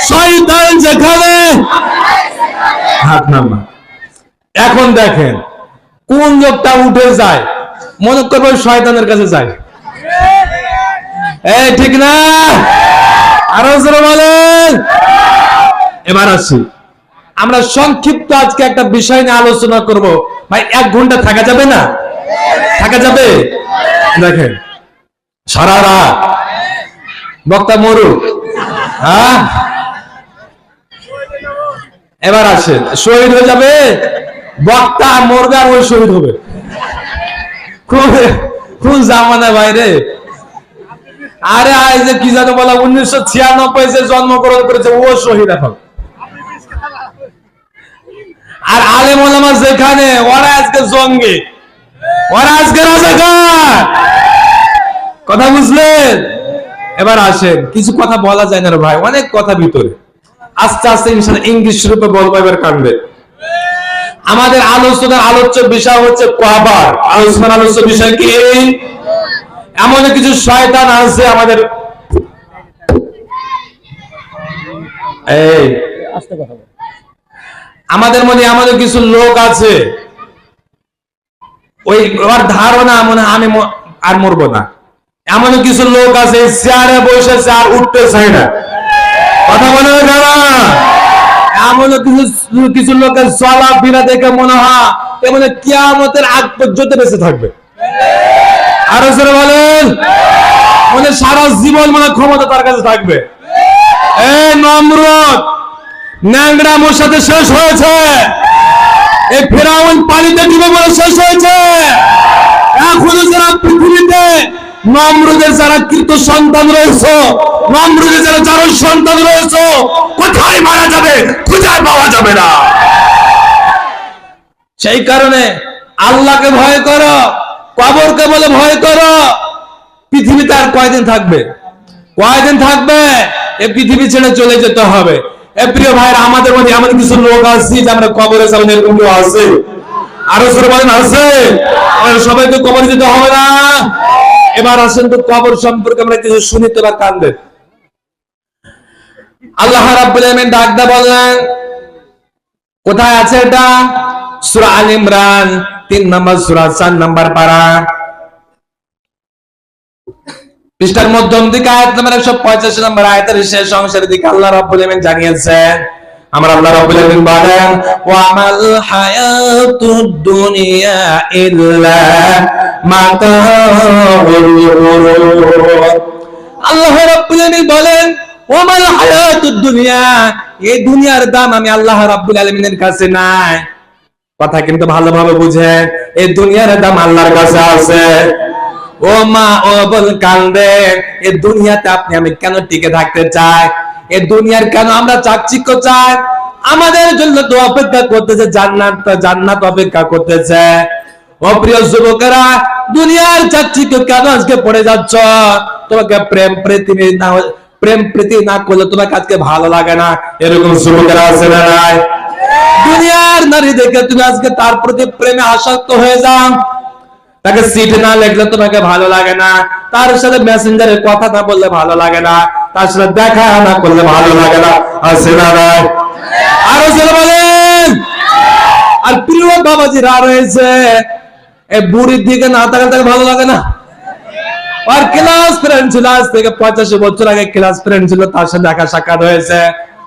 শয়তান যেখানে। হাত নামা। এখন দেখেন কোন লোকটা উঠে যায়, মনে করবে শয়তানের কাছে যায়। এই ঠিক না? আরো জোরে বলেন। এবার আসি, আমরা সংক্ষিপ্ত আজকে একটা বিষয় নিয়ে আলোচনা করব। ভাই 1 ঘন্টা থাকা যাবে না? থাকা যাবে? দেখেন সারা রাত বক্তা মরু, হ্যাঁ। এবার আসেন, শহীদ হয়ে যাবে, বক্তা মরবে আর ওই শহীদ হবে। কোন জামানা বাইরে। আরে আজ যে কি জানো বলা, 1996 যে জন্মগ্রহণ করেছে ও শহীদ এখন। আর আলেম ওলামা যেখানে, ওরা আজকে জঙ্গি, ওরা আজকে রাজাকার। কথা বুঝলেন? এবার আসেন, কিছু কথা বলা যায় না রে ভাই, অনেক কথা ভিতরে। আস্তে আস্তে ইনশাআল্লাহ ইংলিশ রূপে বলবো এবার কানবে। আমাদের আলোচনার আলোচ্য বিষয় হচ্ছে কবর। আলোচনার আলোচ্য বিষয় কি? এমন কিছু শয়তান আছে আমাদের, এই আস্তে কথা বল, আমাদের মনে এমন কিছু লোক আছে, ওই ওর ধারণা মনে আমি আর মরবো না। এমন কিছু লোক আছে চেয়ারে বসেছে আর উঠতে চায় না। কথা বলে না? এমন কিছু লোকের চলাফেরা দেখে মনে হয় এমন কিয়ামতের আগ পর্যন্ত বেঁচে থাকবে। আরো জোরে বলেন। মানে সারা জীবন মানে ক্ষমতা তার কাছে থাকবে। এই নমরুদ ন্যাংরা মশাতে শেষ হয়েছে, এই ফেরাউন পানিতে ডুবে মরে শেষ হয়েছে। এখনো যারা পৃথিবীতে নমরুদের যারা কৃত সন্তান রয়েছে, নমরুদের যারা যার সন্তান রয়েছে, কোথায় মারা যাবে, কোথায় পাওয়া যাবে না। সেই কারণে আল্লাহকে ভয় করো, কবরকে বলে ভয় করো। পৃথিবীতে আর কয়দিন থাকবে, কয়দিন থাকবে, এই পৃথিবী ছেড়ে চলে যেতে হবে। এ প্রিয় ভাইরা, আমাদের মধ্যে এমন কিছু লোক আছে যে আমরা কবরে যাবেন, এরকম কেউ আছে? আরো জোরে বলেন, আছে? সবাইকে কবরে যেতে হবে না। এবার আসেন তো কবর সম্পর্কে আমরা কিছু শুনি, তোরা কানবেন। আল্লাহ রাব্বুল আলামিন ডাক দা বললেন, কোথায় আছে এটা? সূরা আল ইমরান 3 নম্বর সূরা 4 নম্বর পারা, পৃষ্ঠার মধ্যম দিকে আয়াত নম্বর 185 নম্বর আয়াতের শেষ অংশের দিকে আল্লাহ রাব্বুল আলামিন জানিয়েছেন, আমরা আল্লাহ রাব্বুল আলামিন বলেন, ওয়া মাল হায়াতুদ দুনিয়া ইল্লা মাতাউল গুরুর। আল্লাহ রাব্বুল আলামিন বলেন, ওয়া মাল হায়াতুদ দুনিয়া, এই দুনিয়ার দাম আমি আল্লাহ রাব্বুল আলামিনের কাছে নাই। কথা কিন্তু ভালোভাবে বুঝেন, এই দুনিয়ার দাম আল্লাহর কাছে আছে। ও মা, ও বল কান্দে, এই দুনিয়াতে আপনি আমি কেন টিকে থাকতে চাই? এই দুনিয়ার কেন আমরা চাকচিক্য চাই? আমাদের জন্য তো অপেক্ষা করতেছে জান্নাত, জান্নাত অপেক্ষা করতেছে। ও প্রিয় যুবকেরা, দুনিয়ার চাকচিক্য কেন আজকে পড়ে যাচ্ছ? তোমাকে প্রেম প্রীতি না করলে তোমাকে আজকে ভালো লাগে না, এরকম যুবকেরা আছে না নাই? দুনিয়ার নারী দেখে তুমি আজকে তার প্রতি প্রেমে আসক্ত হয়ে যাও। তাকে চিঠি না লিখলে তোমাকে ভালো লাগে না, তার সাথে মেসেঞ্জারে কথা না বললে ভালো লাগে না, তার সাথে দেখা না করলে ভালো লাগে না, আছে না নাই? আরো ছেলে বলেন। আর প্রিয় বাবাজিরা রয়েছে, এই বুড়ির দিকে না তাকালে তাকে ভালো লাগে না। আর ক্লাস ফ্রেন্ড ছিল, আজ থেকে 85 বছর আগে ক্লাস ফ্রেন্ড ছিল, তার সাথে দেখা সাক্ষাৎ হয়েছে,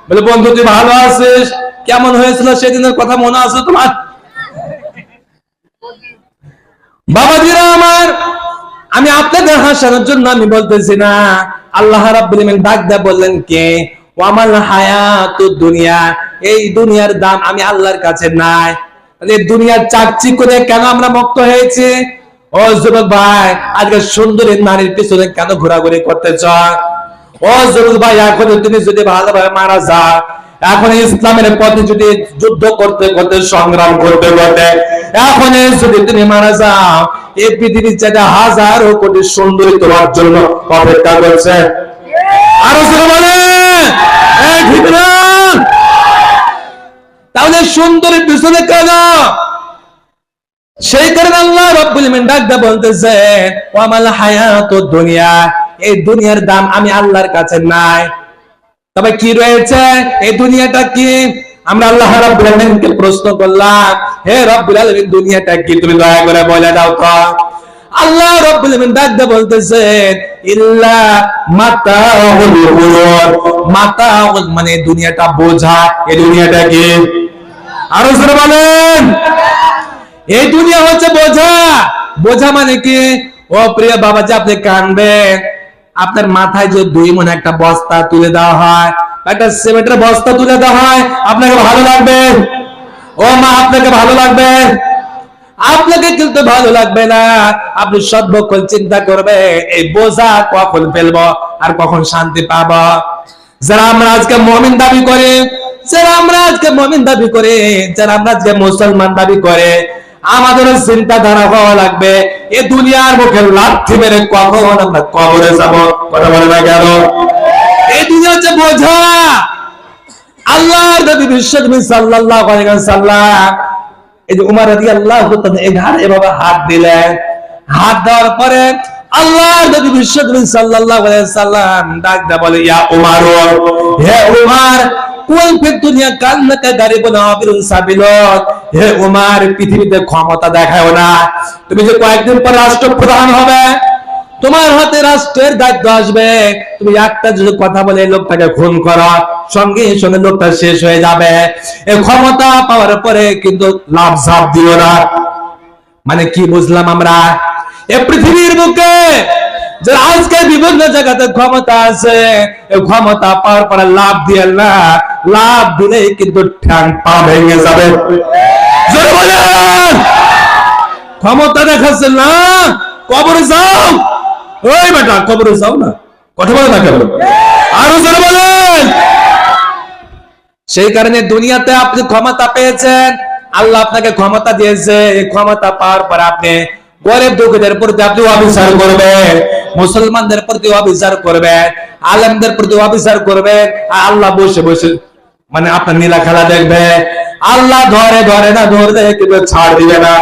বলে বন্ধু তুই ভালো আছিস, কেমন হয়েছিল সেদিনের কথা মনে আছে তোমার? বাবাজিরা আমার, আমি আপনাদের হাসানোর জন্য আমি বলতেছি না। আল্লাহ রাব্বুল আলামিন ডাক দিয়ে বললেন কে, ওয়া মাল হায়াতুদ দুনিয়া, এই দুনিয়ার দাম আমি আল্লাহর কাছে নাই। এই দুনিয়ার চাকচিক্য করে কেন আমরা মুক্ত হয়েছি? ও যুবক ভাই, আজকে সুন্দরী নারীর পিছনে কেন ঘোরাঘুরি করতেছ? ও যুবক ভাই, এখন তুমি যদি ভালোভাবে মারা যাও, এখন ইসলামের পথে যদি যুদ্ধ করতে করতে সংগ্রাম করতে করতে এখন যদি তুমি মারা যাও, এই পৃথিবীর চাইতে হাজারো কোটি সুন্দরী তোমার জন্য অপেক্ষা করছে। আরো জোরে বলে, ঠিক না? তাহলে সুন্দরী পিছনে কেন? সেই কারণে আল্লাহ রাব্বুল আলামিন ডাক দিয়ে বলতেছে, ওয়া মাল হায়াতুদ দুনিয়া, এই দুনিয়ার দাম আমি আল্লাহর কাছে নাই। তবে কি রয়েছে এই দুনিয়াটা কি? আমরা আল্লাহ রাব্বুল আলামিনকে প্রশ্ন করলাম, হে রাব্বুল আলামিন দুনিয়াটা কি, তুমি দয়া করে বলে দাও তো। আল্লাহ রাব্বুল আলামিন ডাক দিয়ে বলতেছেন, ইল্লা মাতাউল গুরুর। মাতাউল মানে দুনিয়াটা বোঝা। এই দুনিয়াটা কি? আরো জোরে বলেন। এই দুনিয়া হচ্ছে বোঝা। বোঝা মানে কি? ও প্রিয় বাবাজি, আপনি কানবেন, আপনার মাথায় যে 2 মণ একটা বস্তা তুলে দেওয়া হয়, একটা সিমেন্টের বস্তা তুলে দেওয়া হয়, আপনাকে ভালো লাগবে? ও মা, আপনাকে ভালো লাগবে? আপনাকে কিন্তু ভালো লাগবে না। আপনি সর্বক্ষণ চিন্তা করবে এই বোঝা কখন ফেলবো আর কখন শান্তি পাবো। যারা আমরা আজকে মুমিন দাবি করে, যারা আমরা আজকে মুমিন দাবি করে, যারা আমরা আজকে মুসলমান দাবি করে, আমাদের চিন্তাধারা হওয়া লাগবে এই দুনিয়ার মুখে লাথি মেরে কখন আমরা কবরে যাব। কথা বলে না কেন? এই দুনিয়া হচ্ছে বোঝা। আল্লাহর নবী বিশ্বনবী সাল্লাল্লাহু আলাইহি ওয়াসাল্লাম এই যে উমর রাদিয়াল্লাহু তাআলা এই ঘাড়ে এভাবে হাত দিলেন, হাত দেওয়ার পরে আল্লাহর নবী বিশ্বনবী সাল্লাল্লাহু আলাইহি ওয়াসাল্লাম ডাক দিয়ে বলে, ইয়া উমর, হে উমর, কোন দুনিয়া কান্নাকা গারিবুন আবিরুন সাবিলত। হে উমর, পৃথিবীতে ক্ষমতা দেখাও না। তুমি যে কয়েকদিন পর রাষ্ট্রপ্রধান হবে, তোমার হাতে রাষ্ট্রের দায়িত্ব আসবে, তুমি একটা যদি কথা বলে লোকটাকে খুন করো, সঙ্গে সঙ্গে লোকটা শেষ হয়ে যাবে। এই ক্ষমতা পাওয়ার পরে কিন্তু লাভ ঝাপ দিও না। মানে কি বুঝলাম আমরা? এই পৃথিবীর বুকে যে আজকে বিভিন্ন জায়গাতে ক্ষমতা আছে, এই ক্ষমতা পাওয়ার পরে লাভ দিয়ে না, লাভ দিলেই কিন্তু ঠ্যাং পা ভেঙে যাবে। জোরে বলেন। ক্ষমতা দেখাচ্ছে না, কবরে যাও, ওই বেটা কবরে যাও না, কথা বলে না কেন? আরো জোরে বলেন। সেই কারণে দুনিয়াতে আপনি ক্ষমতা পেয়েছেন, আল্লাহ আপনাকে ক্ষমতা দিয়েছে। এই ক্ষমতা পাওয়ার পর আপনি গরিব দুঃখীদের প্রতি আপনি অবিচার করবেন, মুসলমানদের প্রতি অবিচার করবেন, আলেমদের প্রতি অবিচার করবেন। আর আল্লাহ বসে বসে মানে আপনার নীলা খেলা দেখবে। আল্লাহ ধরে ধরে না ধরবে, কিন্তু ছাড় দিবে না।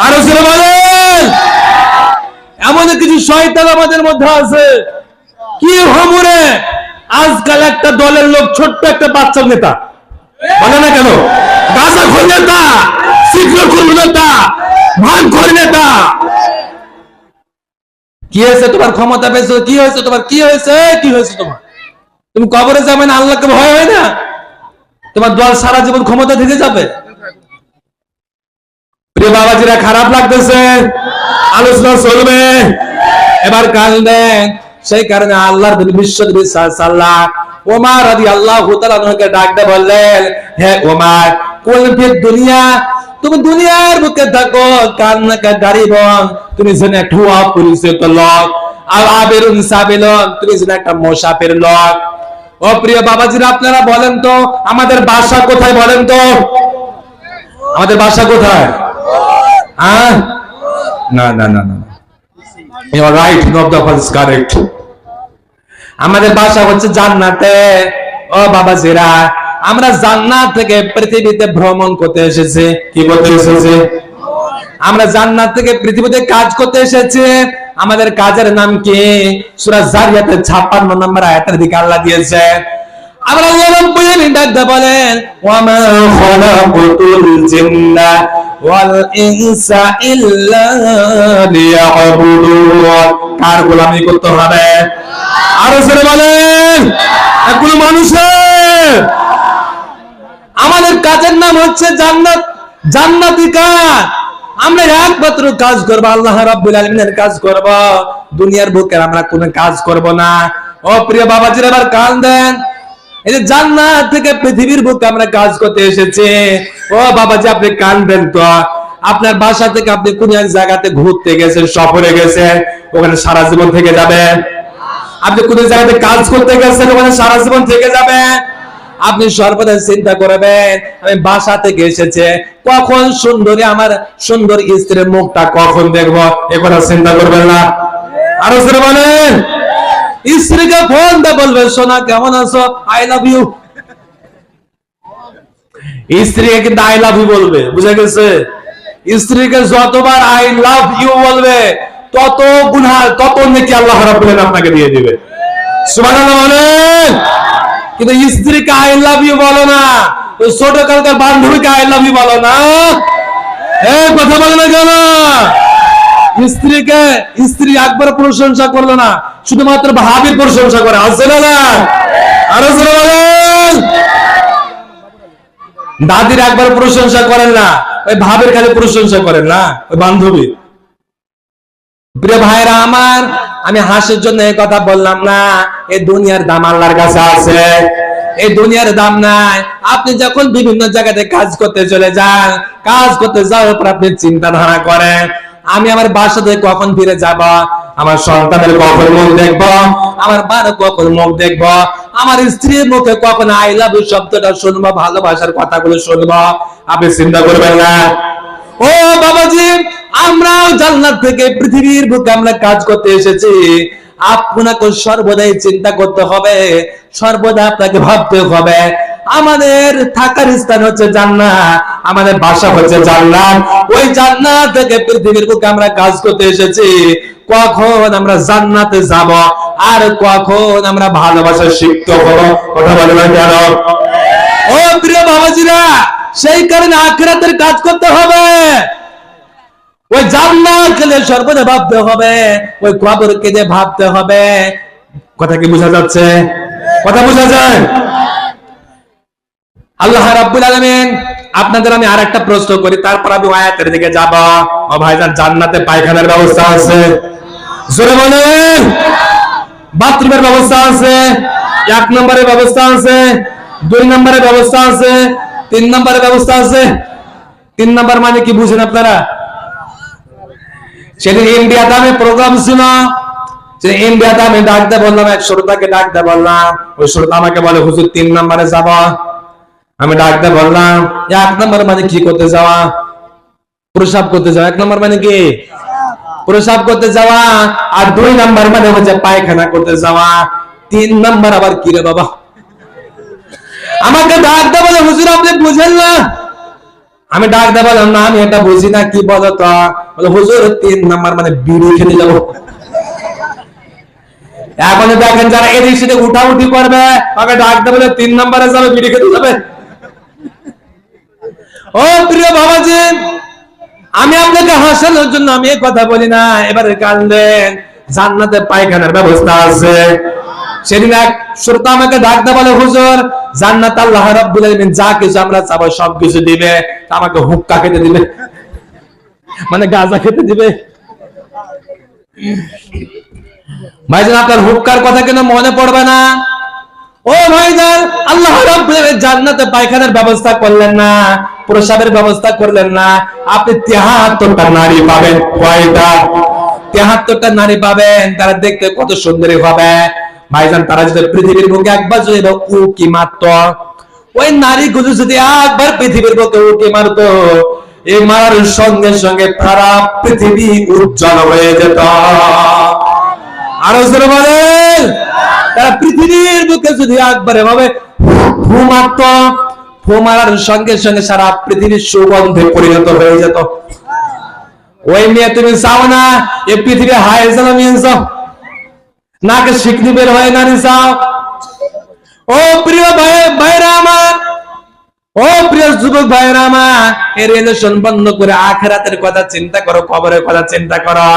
আরো জোরে বলেন। এমন কিছু শয়তান আমাদের মধ্যে আছে, কি হমরে আজকাল একটা দলের লোক, ছোট্ট একটা বাচ্চার নেতা, বলে না কেন, গাঁজাখোর নেতা, সিগারেটখোর নেতা, ভাঙখোর নেতা। কি হয়েছে তোমার? ক্ষমতা পেয়েছো, কি হয়েছে তোমার? কি হয়েছে? কি হয়েছে তোমার? তুমি কবরে যাবে না, আল্লাহকে ভয় হয় না? তোমার দল সারা জীবন ক্ষমতা থেকে যাবে। প্রিয় বাবাজিরা, খারাপ লাগতেছে? আলোচনা চলবে, এবার কান দেন। সেই কারণে আল্লাহর বিশ্বনবী সাল্লাল্লাহু ওমর রাদিয়াল্লাহু তাআলা আনহুকে ডাকতে বললেন, হে ওমর, কুল ফিদ দুনিয়া, তুমি দুনিয়ার বুকে থাকো কান্নাকা গারিবন, তুমি যেন একটা অপরিচিত লোক, আর আবিরুন সাবিলুন, তুমি যেন একটা মুসাফির লোক। ও প্রিয় বাবাজিরা, আপনারা বলেন তো আমাদের বাসা কোথায়? বলেন তো আমাদের বাসা কোথায়? হ্যাঁ, না না না না, you are right, no the is correct. আমাদের বাসা হচ্ছে জান্নাতে। ও বাবাজিরা, আমরা জান্নাত থেকে পৃথিবীতে ভ্রমণ করতে এসেছি। কি করতে এসেছি? আমরা জান্নাত থেকে পৃথিবীতে কাজ করতে এসেছি। আমাদের কাজের নাম কি? সূরা জারিয়াতে 56 নম্বর আয়াতের দিকে আল্লাহ দিয়েছে। আমরা আল্লাহ রাব্বুল আলামিন ডাকতে বলেন, ওয়া মা খালাকুতুল জিন্না ওয়াল ইনসা ইল্লা লিয়াবুদুন। কার গোলামি করতে হবে? আরো জোরে বলেন। কোন মানুষের। আমাদের কাজের নাম হচ্ছে জান্নাত, জান্নাতি কাজ। আমরা একমাত্র কাজ করব, আল্লাহ রাব্বুল আলামিনের কাজ করব। দুনিয়ার বুকে আমরা কোনো কাজ করব না। ও প্রিয় বাবাজিরা, এবার কান দেন। এই যে জান্নাত থেকে পৃথিবীর বুকে আমরা কাজ করতে এসেছি। ও বাবাজি, আপনি কান দেন তো। আপনার বাসা থেকে আপনি কোন এক জায়গাতে ঘুরতে গেছেন, সফরে গেছেন, ওখানে সারা জীবন থেকে যাবেন। আপনি কোন জায়গাতে কাজ করতে গেছেন, ওখানে সারা জীবন থেকে যাবেন। আপনি সর্বদা চিন্তা করবেন, আমি বাসা থেকে এসেছে, কখন সুন্দরী আমার সুন্দর স্ত্রীর মুখটা কখন দেখবো, এ কথা চিন্তা করবেন না। আরো জোরে বলেন। স্ত্রীকে ফোন দিয়ে বলবে, সোনা কেমন আছো, আই লাভ ইউ। স্ত্রীকে কিন্তু আই লাভ ইউ বলবে, বুঝা গেছে? স্ত্রীকে যতবার আই লাভ ইউ বলবে, তত গুনাহ, তত নেকি আল্লাহ রাব্বুল আলামিন আপনাকে দিয়ে দিবে। সুবহানাল্লাহ বলেন। কিন্তু স্ত্রীকে আই লাভ ইউ বলো না, ওই ছোট কালকার বান্ধবীকে আই লাভ ইউ বলো না। কথা বলে না কেন? স্ত্রীকে স্ত্রী একবার প্রশংসা করলো না, শুধুমাত্র ভাবির প্রশংসা করে, আছে না? আরো জোরে বলেন। দাদির একবার প্রশংসা করেন না, ওই ভাবের খালি প্রশংসা করেন না, ওই বান্ধবী। প্রিয় ভাইরা আমার, আমি হাসির জন্য এই কথা বললাম না। এই দুনিয়ার দাম আল্লাহর কাছে আছে, এই দুনিয়ার দাম নাই। আপনি যখন বিভিন্ন জায়গাতে কাজ করতে চলে যান, কাজ করতে যাওয়ার পর আপনি চিন্তাধারা করেন, আমি আমার বাসাতে কখন ফিরে যাব, আমার সন্তানের কখন মুখ দেখবো, আমার মার কখন মুখ দেখবো, আমার স্ত্রীর মুখে কখন আই লাভ ইউ শব্দটা শুনবো, ভালোবাসার কথাগুলো শুনবো। আপনি চিন্তা করবেন না। ও বাবাজি, আমরাও জান্নাত থেকে পৃথিবীর বুকে আমরা কাজ করতে এসেছি। আপনাকে সর্বদাই চিন্তা করতে হবে, সর্বদা আপনাকে ভাবতে হবে, আমাদের থাকার স্থান হচ্ছে জান্নাত, আমাদের বাসা হচ্ছে জান্নাত। ওই জান্নাত থেকে পৃথিবীর বুকে আমরা কাজ করতে এসেছি। কখন আমরা জান্নাতে যাব, আর কখন আমরা ভালোবাসা শিখতে হবো, কথা বলে না কেন? ও প্রিয় বাবাজিরা, সেই কারণে আখিরাতের কাজ করতে হবে। ওই জান্নাত গেলে সর্বদা ভাবতে হবে, ওই কবরকে যে ভাবতে হবে। কথা কি বোঝা যাচ্ছে? কথা বোঝা যায়? আল্লাহ রাব্বুল আলামিন, আপনাদের আমি আরেকটা প্রশ্ন করি, তারপর আমি আয়াতের দিকে যাব। ও ভাইজান, জান্নাতে পায়খানার ব্যবস্থা আছে? জোরে বলেন। বাথরুমের ব্যবস্থা আছে? 1 নম্বরের ব্যবস্থা আছে, 2 নম্বরের ব্যবস্থা আছে, 3 নম্বরের ব্যবস্থা আছে। 3 নম্বর মানে কি বুঝেন আপনারা? সেদিন ইন্ডিয়াতে আমি প্রোগ্রাম ছিল, যে ইন্ডিয়াতে আমি ডাকতে বললাম, এক শ্রোতাকে ডাকতে বললাম, ওই শ্রোতা আমাকে বলে হুজুর 3 নম্বরে যাব। আমি ডাকতে বললাম 1 নম্বর মানে কি করতে যাওয়া? প্রসাব করতে যাওয়া। 1 নম্বর মানে কি? প্রসাব করতে যাওয়া। আর 2 নম্বর মানে হচ্ছে পায়খানা করতে যাওয়া। 3 নম্বর আবার কি রে বাবা? আমাকে ডাকতে বলে হুজুর আপনি বুঝেন না। আমি ডাকতে বললাম না আমি এটা বুঝি না, কি বলো তো? বলে হুজুর 3 নম্বর মানে বিড়ি খেতে যাবো। এখন দেখেন যারা এদিক সেদিক উঠাউঠি করবে, আমাকে ডাকতে বলে 3 নম্বরে যাবে, বিড়ি খেতে যাবে। ও প্রিয় বাবাজি, আমি আপনাকে হাসানোর জন্য আমি এই কথা বলি না। এবারে কাঁদেন, জান্নাতে পায়খানার ব্যবস্থা আছে। সেদিন এক শ্রোতা আমাকে ডাকতে বলে হুজুর জান্নাত আল্লাহ রাব্বুল আলামিন যা কিছু আমরা চাবো সব কিছু দিবে, আমাকে হুক্কা খেতে দিবে, মানে গাঁজা খেতে দিবে। ভাইজান আপনার হুক্কার কথা কেন মনে পড়বে না? ও ভাইজান, আল্লাহ রাব্বুল আলামিন জান্নাতে পায়খানার ব্যবস্থা করলেন না, প্রসাবের ব্যবস্থা করলেন না। আপনি 73টা নারী পাবেন। কয়টা? 73টা নারী পাবেন। তারা দেখতে কত সুন্দরী হবে ভাইজান। তারা যদি পৃথিবীর বুকে একবার যদি উকি মারত, ওই নারীগুলো যদি একবার পৃথিবীর বুকে উকি মারত, এই মারার সঙ্গে সঙ্গে সারা পৃথিবী উজ্জ্বল হয়ে যেত। আরো জোরে বলেন, তারা পৃথিবীর বুকে যদি একবার এভাবে ফু মারত, ফু মারার সঙ্গে সঙ্গে সারা পৃথিবীর সুগন্ধে পরিণত হয়ে যেত। ওই মেয়ে তুমি চাও না এই পৃথিবী হায় জানামিয়ে যাও, নাকে শিকনি বের হয় নারী চাও? ও প্রিয় ভাইরা আমার, ও প্রিয় যুবক ভাইরা আমার, এই রিলেশন বন্ধ করে আখিরাতের কথা চিন্তা করো, কবরের কথা চিন্তা করো।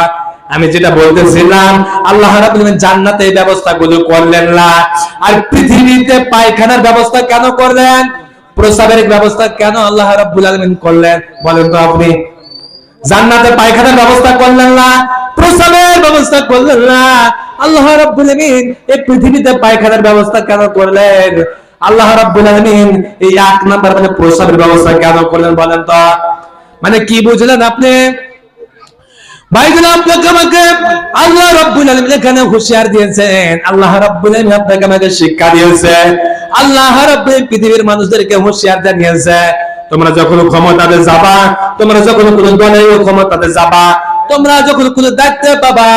আমি যেটা বলতেছিলাম, আল্লাহ রাব্বুল আলামিন জান্নাতে এই ব্যবস্থাগুলো করলেন না, আর পৃথিবীতে পায়খানার ব্যবস্থা কেন করলেন? প্রসাবের ব্যবস্থা কেন আল্লাহ রাব্বুল আলামিন করলেন বলেন তো আপনি? জান্নাতে পায়খানার ব্যবস্থা করলেন না, প্রসাবের ব্যবস্থা করলেন না, আল্লাহ রাব্বুল আলামিন এই পৃথিবীতে পায়খানার ব্যবস্থা কেন করলেন? আল্লাহ রাব্বুল আলামিন এই 1 নাম্বার মানে প্রসাবের ব্যবস্থা কেন করলেন বলেন তো? মানে কি বুঝলেন আপনি? ভাইজান আপনাকে আমাকে আল্লাহ রাব্বুল আলামিন এখানে হুঁশিয়ার দিয়েছেন, আল্লাহ রাব্বুল আলামিন আপনাকে আমাকে শিক্ষা দিয়েছে, আল্লাহ রাব্বুল পৃথিবীর মানুষদেরকে হুঁশিয়ার জানিয়েছে, তোমরা যখন ক্ষমতাতে যাবা, তোমরা যখন কোন দলের ক্ষমতাতে যাবা, তোমরা যখন কোন দায়িত্ব পাবা,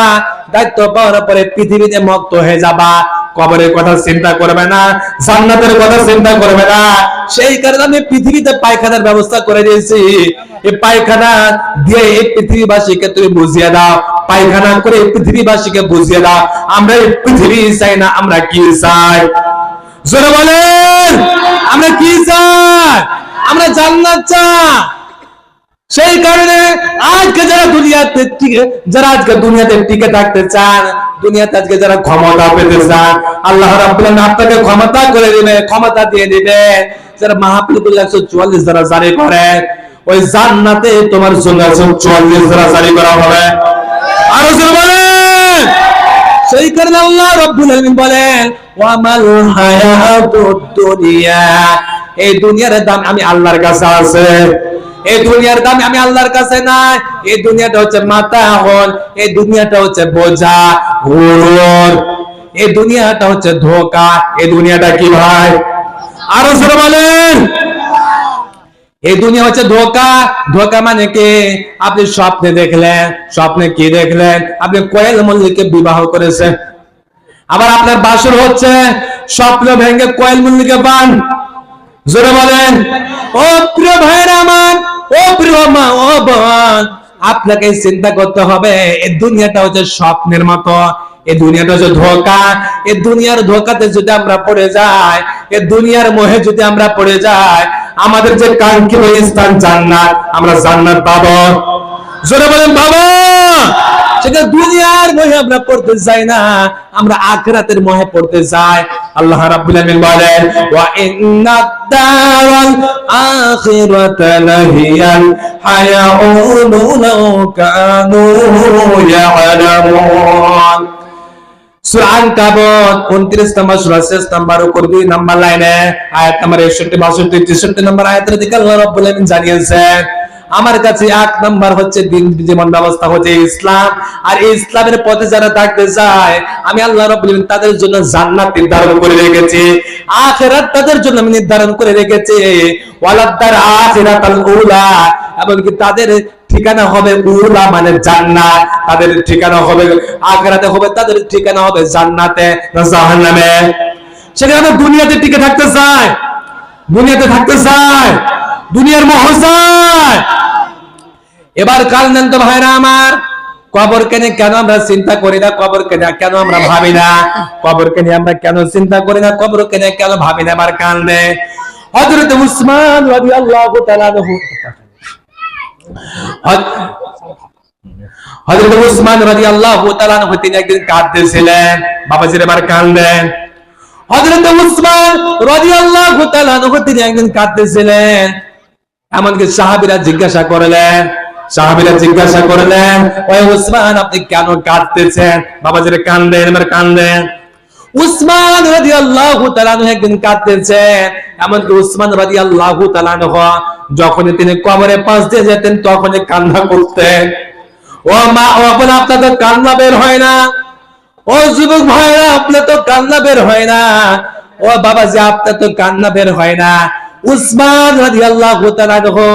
দায়িত্ব পাওয়ার পরে পৃথিবীতে মুক্ত হয়ে যাবা, কবরের কথা চিন্তা করবে না, জান্নাতের কথা চিন্তা করবে না। সেই কারণে আমি পৃথিবীতে পায়খানার ব্যবস্থা করে দিয়েছি। এই পায়খানা দিয়ে এই পৃথিবীবাসীকে তুমি বুঝিয়ে দাও, পায়খানা করে এই পৃথিবীবাসীকে বুঝিয়ে দাও আমরা এই পৃথিবী চাই না, আমরা কি চাই? জোরে বলেন, আমরা কি চাই? আমরা জান্নাত চাই। সেই কারণে আজকে যারা দুনিয়াতে টিকে থাকতে চান, দুনিয়াতে আজকে যারা ক্ষমতা পেতে চান, আল্লাহ রাব্বুল আলামিন আপনাকে ক্ষমতা করে দিবে, ক্ষমতা দিয়ে দিবে। যারা মাহফিল 144 যারা জারি করে, ওই জান্নাতে তোমার জন্য 144 যারা জারি করা হবে। আরো জোরে বলেন। সেই কারণে আল্লাহ রাব্বুল আলামিন বলেন ওয়া মাল হায়াতুদ দুনিয়া, এই দুনিয়ার দাম আমি আল্লাহর কাছে আছে। এই দুনিয়ার দাম আমি আল্লাহর কাছে নাই। এই দুনিয়াটা হচ্ছে মাতাউন, এই দুনিয়াটা হচ্ছে বোঝা, গুরুর, এই দুনিয়াটা হচ্ছে ধোঁকা। এই দুনিয়াটা কি ভাই? আরো জোরে বলেন। এই দুনিয়া হচ্ছে ধোঁকা। ধোঁকা মানে কি? আপনি স্বপ্নে দেখলেন, স্বপ্নে কি দেখলেন? আপনি কোয়েল মল্লিককে বিবাহ করেছেন, আবার আপনার বাসর হচ্ছে, স্বপ্ন ভেঙে কোয়েল মল্লিককে পান। জোরে বলেন। ও প্রিয় ভাইরা আমার, ও প্রিয় মা, ও বোন, আপনাকে চিন্তা করতে হবে এই দুনিয়াটা হচ্ছে স্বপ্নের মতো, এই দুনিয়াটা হচ্ছে ধোঁকা। এই দুনিয়ার ধোঁকাতে যদি আমরা পড়ে যাই, এই দুনিয়ার মোহে যদি আমরা পড়ে যাই, আমাদের যে কাঙ্ক্ষিত স্থান জান্নাত, আমরা জান্নাত পাবো। জোরে বলেন বাবা। সেটা দুনিয়ার মোহে আমরা পড়তে চাই না, আমরা আখিরাতের মোহে পড়তে চাই। আল্লাহ রাব্বুল আলামিন বলেন ওয়া ইন্নাদ দারাল আখিরাতা লাহিয়াল হায়াউন লাউ কানু ইয়ালামুন। সূরা আনকাবুত 29 নম্বর সূরা 6 নম্বর উপর 2 নম্বর লাইনে আয়াত নম্বর 61 62 63 নম্বর আয়াতের দিকে আল্লাহ রাব্বুল আলামিন জানিয়েছেন, আমার কাছে এক নাম্বার হচ্ছে দিন জীবন ব্যবস্থা হচ্ছে ইসলাম। আর ইসলামের পথে যারা থাকতে চায় আমি আল্লাহ রাব্বুল আলামিন তাদের জন্য জান্নাত নির্ধারণ করে রেখেছি, আখিরাত তাদের জন্য আমি নির্ধারণ করে রেখেছি। ওয়ালাদার আখিরাতুল উলা, এবং কি তাদের ঠিকানা হবে উলা মানে জান্নাত, তাদের ঠিকানা হবে আখিরাতে, হবে তাদের ঠিকানা হবে জান্নাতে না জাহান্নামে। সেখানে দুনিয়াতে টিকে থাকতে চায়, দুনিয়াতে থাকতে চায়, দুনিয়ার মোহ চায়। এবার কাল নেন তো ভাইরা আমার, কবর কেনে কেন আমরা চিন্তা করি না, কবর কেনে কেন আমরা ভাবি না, কবর কেনে আমরা কেন চিন্তা করি না, কবর কেনে কেন ভাবি না, এবার কান দে। হযরত উসমান রাদিয়াল্লাহু তাআলা আনহু, হযরত উসমান রাদিয়াল্লাহু তাআলা আনহু তিনি একদিন কাঁদতেছিলেন। বাবাজির এবার কান দেন। হযরত উসমান রাদিয়াল্লাহু তাআলা আনহু তিনি একদিন কাঁদতেছিলেন। এমনকি সাহাবীরা জিজ্ঞাসা করলেন, সাহাবীরা জিজ্ঞাসা করলেন, ওই উসমান আপনি কেন কাঁদতেছেন? বাবাজির কান দেন, এবার কান দেন। উসমান রাদিয়াল্লাহু তাআলা আনহু একদিন কাঁদতেছেন। এমনকি উসমান রাদিয়াল্লাহু তাআলা আনহু যখন তিনি কবরের পাশ দিয়ে যেতেন তখনই কান্না করতেন। ও মা, ও আপনি, আপনার তো কান্না বের হয় না। ও যুবক ভাইরা, আপনার তো কান্না বের হয় না। ও বাবাজি, আপনার তো কান্না বের হয় না। উসমান রাদিয়াল্লাহু তাআলা আনহু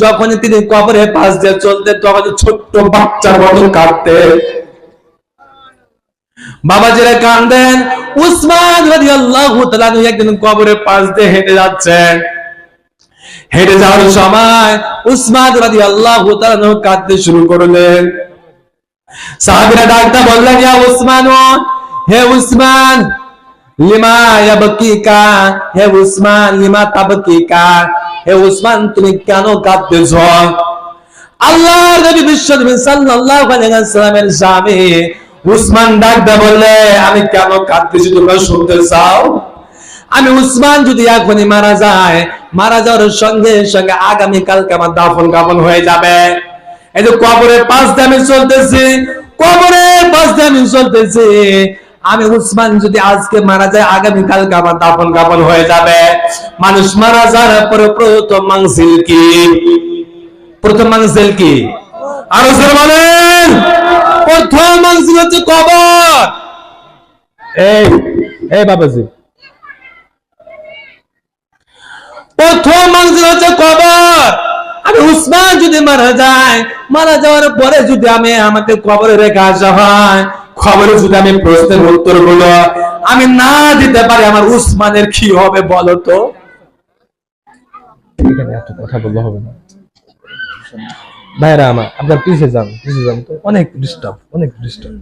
যখন তিনি কবরের পাশ দিয়ে চলতেন তখন ছোট্ট বাচ্চার মতো কাঁদতেন। বাবাজিরা কাঁদেন। উসমান রাদিয়াল্লাহু তাআলা আনহু একদিন কবরের পাশ দিয়ে হেঁটে যাচ্ছেন। হেঁটে যাওয়ার সময় উসমান রাদিয়াল্লাহু তাআলা আনহু কাঁদতে শুরু করলেন। সাহাবীরা ডাকতে বললেন, ইয়া উসমান, হে উসমান, লিমা ইয়াবকিকা, হে উসমান লিমা তাবকিকা, হে উসমান তুমি কেন কাঁদতেছো? আল্লাহর নবী বিশ্বনবী সাল্লাল্লাহু আলাইহি ওয়াসাল্লামের স্বামী উসমান ডাকতে বললে, আমি কেন কাঁদতেছি তোমরা শুনতে চাও? আমি উসমান যদি এখনই মারা যায়, মারা যাওয়ার সঙ্গে সঙ্গে আগামী কালকে আমার দাফন কাফন হয়ে যাবে। এই যে কবরের পাশ দিয়ে আমি চলতেছি, কবরের পাশ দিয়ে আমি চলতেছি, আমি উসমান যদি আজকে মারা যায় আগামী কালকে আমার দাফন কাফন হয়ে যাবে। মানুষ মারা যাওয়ার পরে প্রথম মানজিল কি? প্রথম মানজিল কি? আরো জোরে বলেন। প্রথম মানজিল হচ্ছে কবর। এই বাবাজি, প্রথম মানজিল হচ্ছে কবর। আমি উসমান যদি মারা যায়, মারা যাওয়ার পরে যদি আমাকে কবরে রেখে আসা হয়, খবরে যদি আমি প্রশ্নের উত্তর গুলো আমি না দিতে পারি, আমার উসমানের কি হবে বলো তো? এখানে এত কথা বললে হবে না ভাইরা আমার, আপনার পিছিয়ে যান, পিছিয়ে যান তো, অনেক ডিস্টার্ব, অনেক ডিস্টার্ব।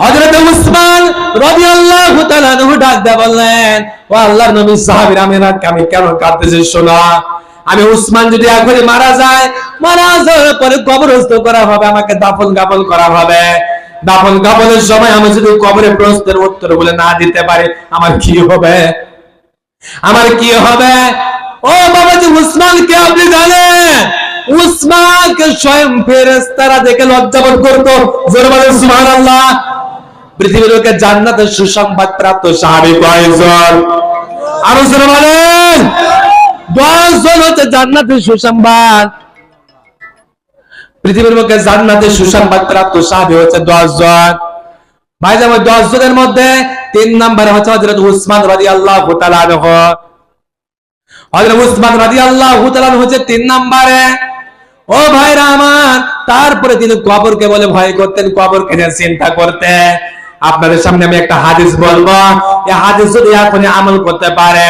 হযরত উসমান রাদিয়াল্লাহু তাআলা আনহু ডাক দিয়ে বললেন, ও আল্লাহর নবী, সাহাবীরা আমি কেন কাঁদতেছি শোনো। আমি উসমান যদি এখনই মারা যায়, মারা যাওয়ার পরে কবরস্থ করা হবে, আমাকে দাফন কাফন করা হবে। দাফন কাফনের সময় আমি যদি কবরে প্রশ্নের উত্তর বলে না দিতে পারি, আমার কি হবে? আমার কি হবে? ও বাবাজি, উসমানকে আপনি জানেন, উসমানকে স্বয়ং ফেরেশতারা দেখে লজ্জাবোধ করতো। জোরে বলেন সুবহানাল্লাহ। পৃথিবীর লোকে জান্নাতের সুসংবাদ প্রাপ্ত সাহাবী কয়জন? আরো জোরে বলেন। 10 জন হচ্ছে জান্নাতের সুসংবাদ। পৃথিবীর লোকে জান্নাতের সুসংবাদ প্রাপ্ত সাহাবী হচ্ছে 10 জন। ভাই যাবে 10 জনের মধ্যে 3 নম্বরে হচ্ছে হযরত উসমান রাদিয়াল্লাহু তাআলা আনহু। হযরত উসমান রাদিয়াল্লাহু তাআলা আনহু হচ্ছে 3 নম্বরে। ও ভাইরা আমার, তারপরে তিনি কবরকে বলে ভয় করতেন, কবরকে নিয়ে চিন্তা করতেন। আপনাদের সামনে আমি একটা হাদিস বলবো, এই হাদিস যদি এখনই আমল করতে পারে,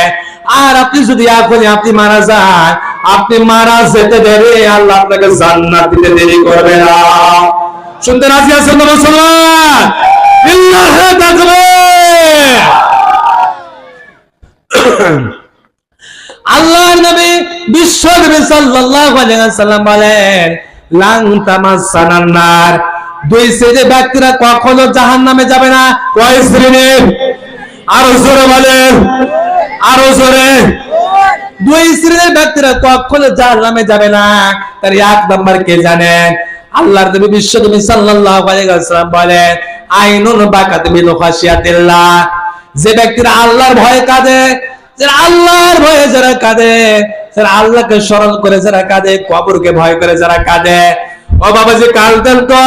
আর আপনি যদি এখনই আপনি মারা যান, আপনি মারা যেতে দেরি, আল্লাহ আপনাকে জান্নাত দিতে দেরি করবে না। শুনতে রাজি আছেন তো মুসলমান? আল্লাহু তাকবীর। আল্লাহর নবী বিশ্বনবী সাল্লাল্লাহু আলাইহি ওয়াসাল্লাম বলেন, লান তামাসসানান নার, 2 শ্রেণীর ব্যক্তিরা কখনো জাহান্নামে যাবে না। কয় শ্রেণীর? আরো জোরে বলেন, আরো জোরে। 2 শ্রেণীর ব্যক্তিরা কখনো জাহান্নামে যাবে না। তার 1 নাম্বার কে জানেন? আল্লাহর নবী বিশ্বনবী সাল্লাল্লাহু আলাইহি ওয়াসাল্লাম বলেন, আইনুন বাকাত মিন খাশিয়াতিল্লাহ, যে ব্যক্তিরা আল্লাহর ভয়ে কাঁদে, যারা আল্লাহর ভয়ে যারা কাঁদে, যারা আল্লাহকে স্মরণ করে যারা কাঁদে, কবরকে ভয় করে যারা কাঁদে, ও বাবাজি কাঁদতেন তো।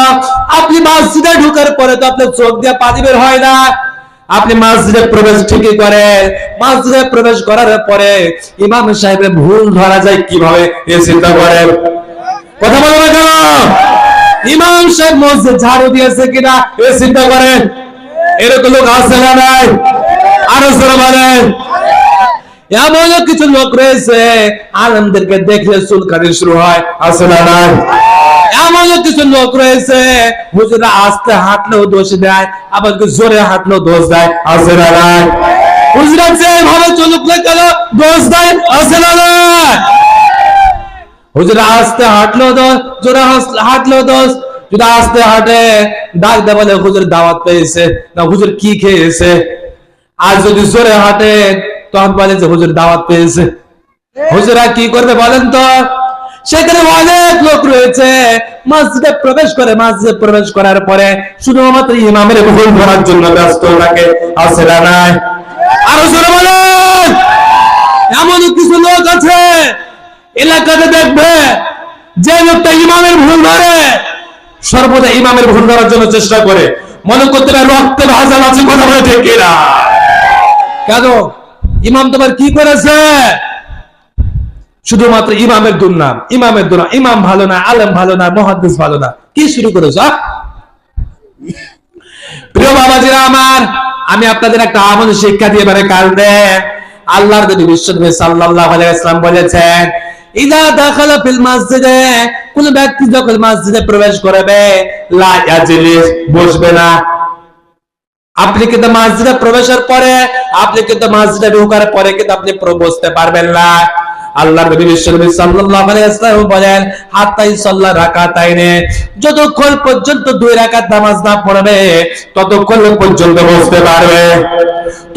আপনি মসজিদে ঢোকার পরে তো আপনার চোখ দিয়ে পানি বের হয় না। আপনি মসজিদে প্রবেশ ঠিকই করেন, মসজিদে প্রবেশ করার পরে ইমাম সাহেবের ভুল ধরা যায় কিভাবে এ চিন্তা করেন। কথা বলবো না কেন? ইমাম সাহেব মসজিদ ঝাড়ু দিয়েছে কিনা এ চিন্তা করেন। এরকম লোক আছে না নাই? আরো জোরে বলেন। এমন কিছু লোক রয়েছে আলেমদেরকে দেখলে চুলকানি শুরু হয়, আছে না নাই? এমন কিছু লোক রয়েছে হুজুরা আস্তে হাঁটলেও দোষ দেয়, আবার জোরে হাঁটলেও দোষ দেয়, আছে না নাই? হুজুরা যেভাবে চলুক না কেন দোষ দেয়, আছে না নাই? হুজুরা আস্তে হাঁটলেও দোষ, জোরে হাঁটলেও দোষ। যদি আস্তে হাঁটে ডাক দেয় বলে হুজুর দাওয়াত পেয়েছে না হুজুর কি খেয়েছে। আর যদি জোরে হাঁটে তখন বলে যে হুজুর দাওয়াত পেয়েছে। হুজুরা কি করবে বলেন তো? সেখানে অনেক লোক রয়েছে মসজিদে প্রবেশ করে, মসজিদে প্রবেশ করার পরে শুধুমাত্র ইমামের ভুল ধরার জন্য ব্যস্ত থাকে, আছে না নাই? আরো জোরে বলেন। এমন কিছু লোক আছে এলাকাতে দেখবে যে লোকটা ইমামের ভুল ধরে সর্বদা ইমামের ভুল ধরার জন্য চেষ্টা করে, মনে করতে পারে রক্তে ভাজা আছে, কথা বলে ঠিক কিনা? কেন? ইমাম তোমার কি করেছে? শুধুমাত্র ইমামের দুর্নাম, ইমামের দুর্নাম, ইমাম ভালো না, আলেম ভালো না, মুহাদ্দিস ভালো না, কি শুরু করেছ? প্রিয় বাবাজিরা আমার, আমি আপনাদের একটা আমল শিক্ষা দিয়ে এবারে কারণে আল্লাহর নবী বিশ্বনবী সাল্লাল্লাহু আলাইহি ওয়াসাল্লাম বলেছেন, ইযা দাখালা ফিল মসজিদে, কোন ব্যক্তি যখন মসজিদে প্রবেশ করবে লা ইয়াজলিস, বসবে না। আপনি কিন্তু মসজিদে প্রবেশের পরে, আপনি কিন্তু মসজিদে ঢোকার পরে কিন্তু আপনি বসতে পারবেন না। আল্লাহর নবী বিশ্বনবী সাল্লাল্লাহু আলাইহি ওয়াসাল্লাম বলেন, হাত্তা ইসাল্লা রাকাতাইনে, যতক্ষণ পর্যন্ত 2 রাকাত নামাজ না পড়বে ততক্ষণ পর্যন্ত বসতে পারবে,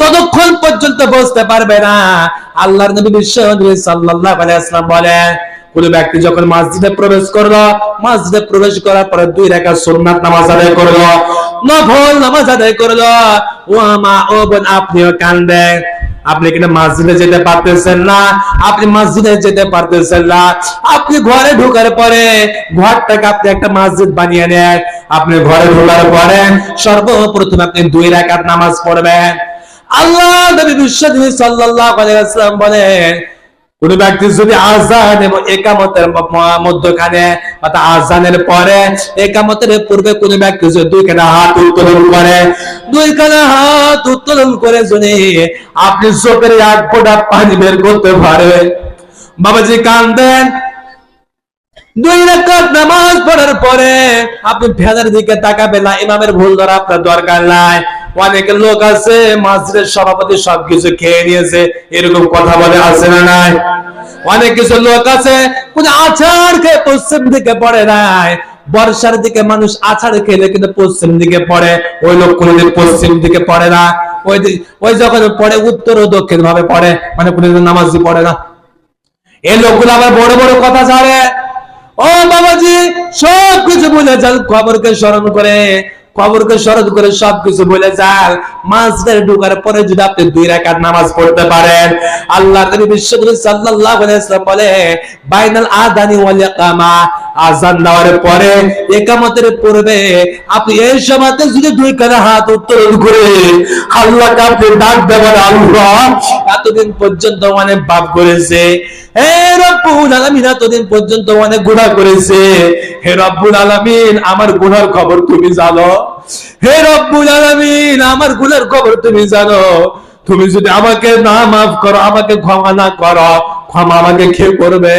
ততক্ষণ পর্যন্ত বসতে পারবে না। আল্লাহর নবী বিশ্বনবী সাল্লাল্লাহু আলাইহি ওয়াসাল্লাম বলেন, কোন ব্যক্তি যখন মসজিদে প্রবেশ করলো, মসজিদে প্রবেশ করার পরে 2 রাকাত সুন্নাত নামাজ আদায় করলো, নফল নামাজ আদায় করলো, ও মা ও বোন আপনিও কাঁদেন। আপনি কিনা মসজিদে যেতে পারতেছেন না, আপনি মসজিদে যেতে পারতেছেন না, আপনি ঘরে ঢোকার পরে ঘরটাকে আপনি একটা মসজিদ বানিয়ে নেন। আপনি ঘরে ঢোকার পরে সর্বপ্রথম আপনি 2 রাকাত নামাজ পড়বেন। আল্লাহ নবী বিশ্বনবী সাল্লাল্লাহু আলাইহি ওয়াসাল্লাম বলেন, কোন ব্যক্তি যদি আযান এবং ইকামতের মধ্যখানে অর্থাৎ আযানের পরে ইকামতের পূর্বে কোন ব্যক্তি যদি 2 খানা হাত উত্তোলন করে, 2 খানা হাত উত্তোলন করে যদি আপনি চোখের এক ফোঁটা পানি বের করতে পারে, বাবাজি কাঁদেন। 2 রাকাত নামাজ পড়ার পরে আপনি ফেদার দিকে তাকাবেন না, ইমামের ভুল ধরা আপনার দরকার নাই। অনেক লোক আছে মসজিদের সভাপতি সবকিছু খেয়ে নিয়েছে, এরকম কথা বলে, আছে না নাই? অনেক কিছু লোক আছে কোন আছাড় খেয়ে পশ্চিম দিকে পড়ে নাই। বর্ষার দিকে মানুষ আছাড় খেলে কিন্তু পশ্চিম দিকে পড়ে, ওই লোক কোনদিন পশ্চিম দিকে পড়ে না, ওই যখন পড়ে উত্তর ও দক্ষিণ ভাবে পড়ে, মানে কোনদিন নামাজই পড়ে না। এই লোকগুলো আবার বড় বড় কথা ছাড়ে। ও বাবাজি, সবকিছু ভুলে যান, খবরকে স্মরণ করে, খবরকে স্মরণ করে সবকিছু বলে যান। মসজিদে ঢোকার পরে যদি আপনি 2 রাকাত নামাজ পড়তে পারেন, আল্লাহর নবী বিশ্বনবী সাল্লাল্লাহু আলাইহি ওয়াসাল্লাম বলে, বাইনাল আযানি ওয়াল ইকামা, আযান দেওয়ার পরে ইকামতের পূর্বে আপনি এই সময়তে যদি 2 খানা হাত উত্তোলন করে আল্লাহকে আপনি ডাক দেবেন, আল্লাহ এতদিন পর্যন্ত অনেক পাপ করেছে, হে রব্বুল আলামিন এতদিন পর্যন্ত অনেক গুনাহ করেছে, হে রব্বুল আলামিন আমার গুনার খবর তুমি জানো, হে রব্বুল আলামিন আমার গুনার খবর তুমি জানো, তুমি যদি আমাকে না মাফ করো, আমাকে ক্ষমা না করো, ক্ষমা আমাকে কে করবে?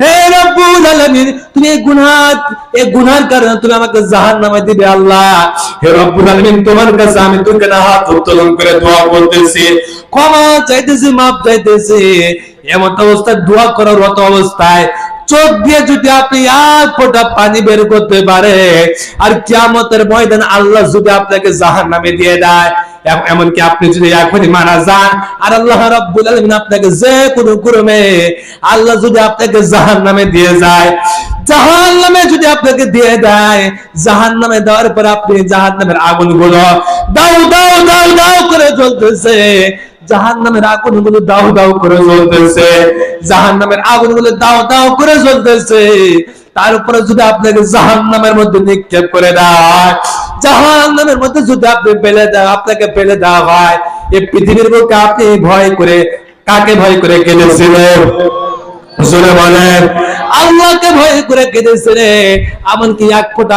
হে রব্বুল আলামিন তুমি এই গুনার কারণে তুমি আমাকে জাহান্নামে দিবে আল্লাহ। হে রব্বুল আলামিন তোমার কাছে আমি তোকে না হাত উত্তোলন করে দোয়া করতেছি, ক্ষমা চাইতেছি, মাফ চাইতেছি। এমন অবস্থায় দোয়া করার মতো অবস্থায় চোখ দিয়ে যদি আপনি 1 ফোঁটা পানি বের করতে পারে, আর কিয়ামতের ময়দানে আল্লাহ যদি আপনাকে জাহান্নামে দিয়ে দেয়, এমনকি আপনি যদি এখনই মারা যান আর আল্লাহ রাব্বুল আলামিন আপনাকে যে কোনো ক্রমে আল্লাহ যদি আপনাকে জাহান্নামে দিয়ে যায়, জাহান্নামে যদি আপনাকে দিয়ে দেয়, জাহান্নামে দেওয়ার পর আপনি জাহান্নামের আগুনগুলো দাউ দাউ দাউ দাউ করে জ্বলতেছে, জাহান্নামের আগুনগুলো দাউ দাউ করে জ্বলতেছে, জাহান্নামের আগুনগুলো দাউ দাউ করে জ্বলতেছে। তার উপরে যদি আপনাকে জাহান্নামের মধ্যে নিক্ষেপ করে দেয়, জাহান্নামের মধ্যে যদি আপনাকে ফেলে দেওয়া হয়, এই পৃথিবীর বুকে আপনি ভয় করে কাকে ভয় করে কেঁদেছিলেন? জোরে বলেন। আল্লাহকে ভয় করে কেঁদেছিলেন। এমনকি এক ফোঁটা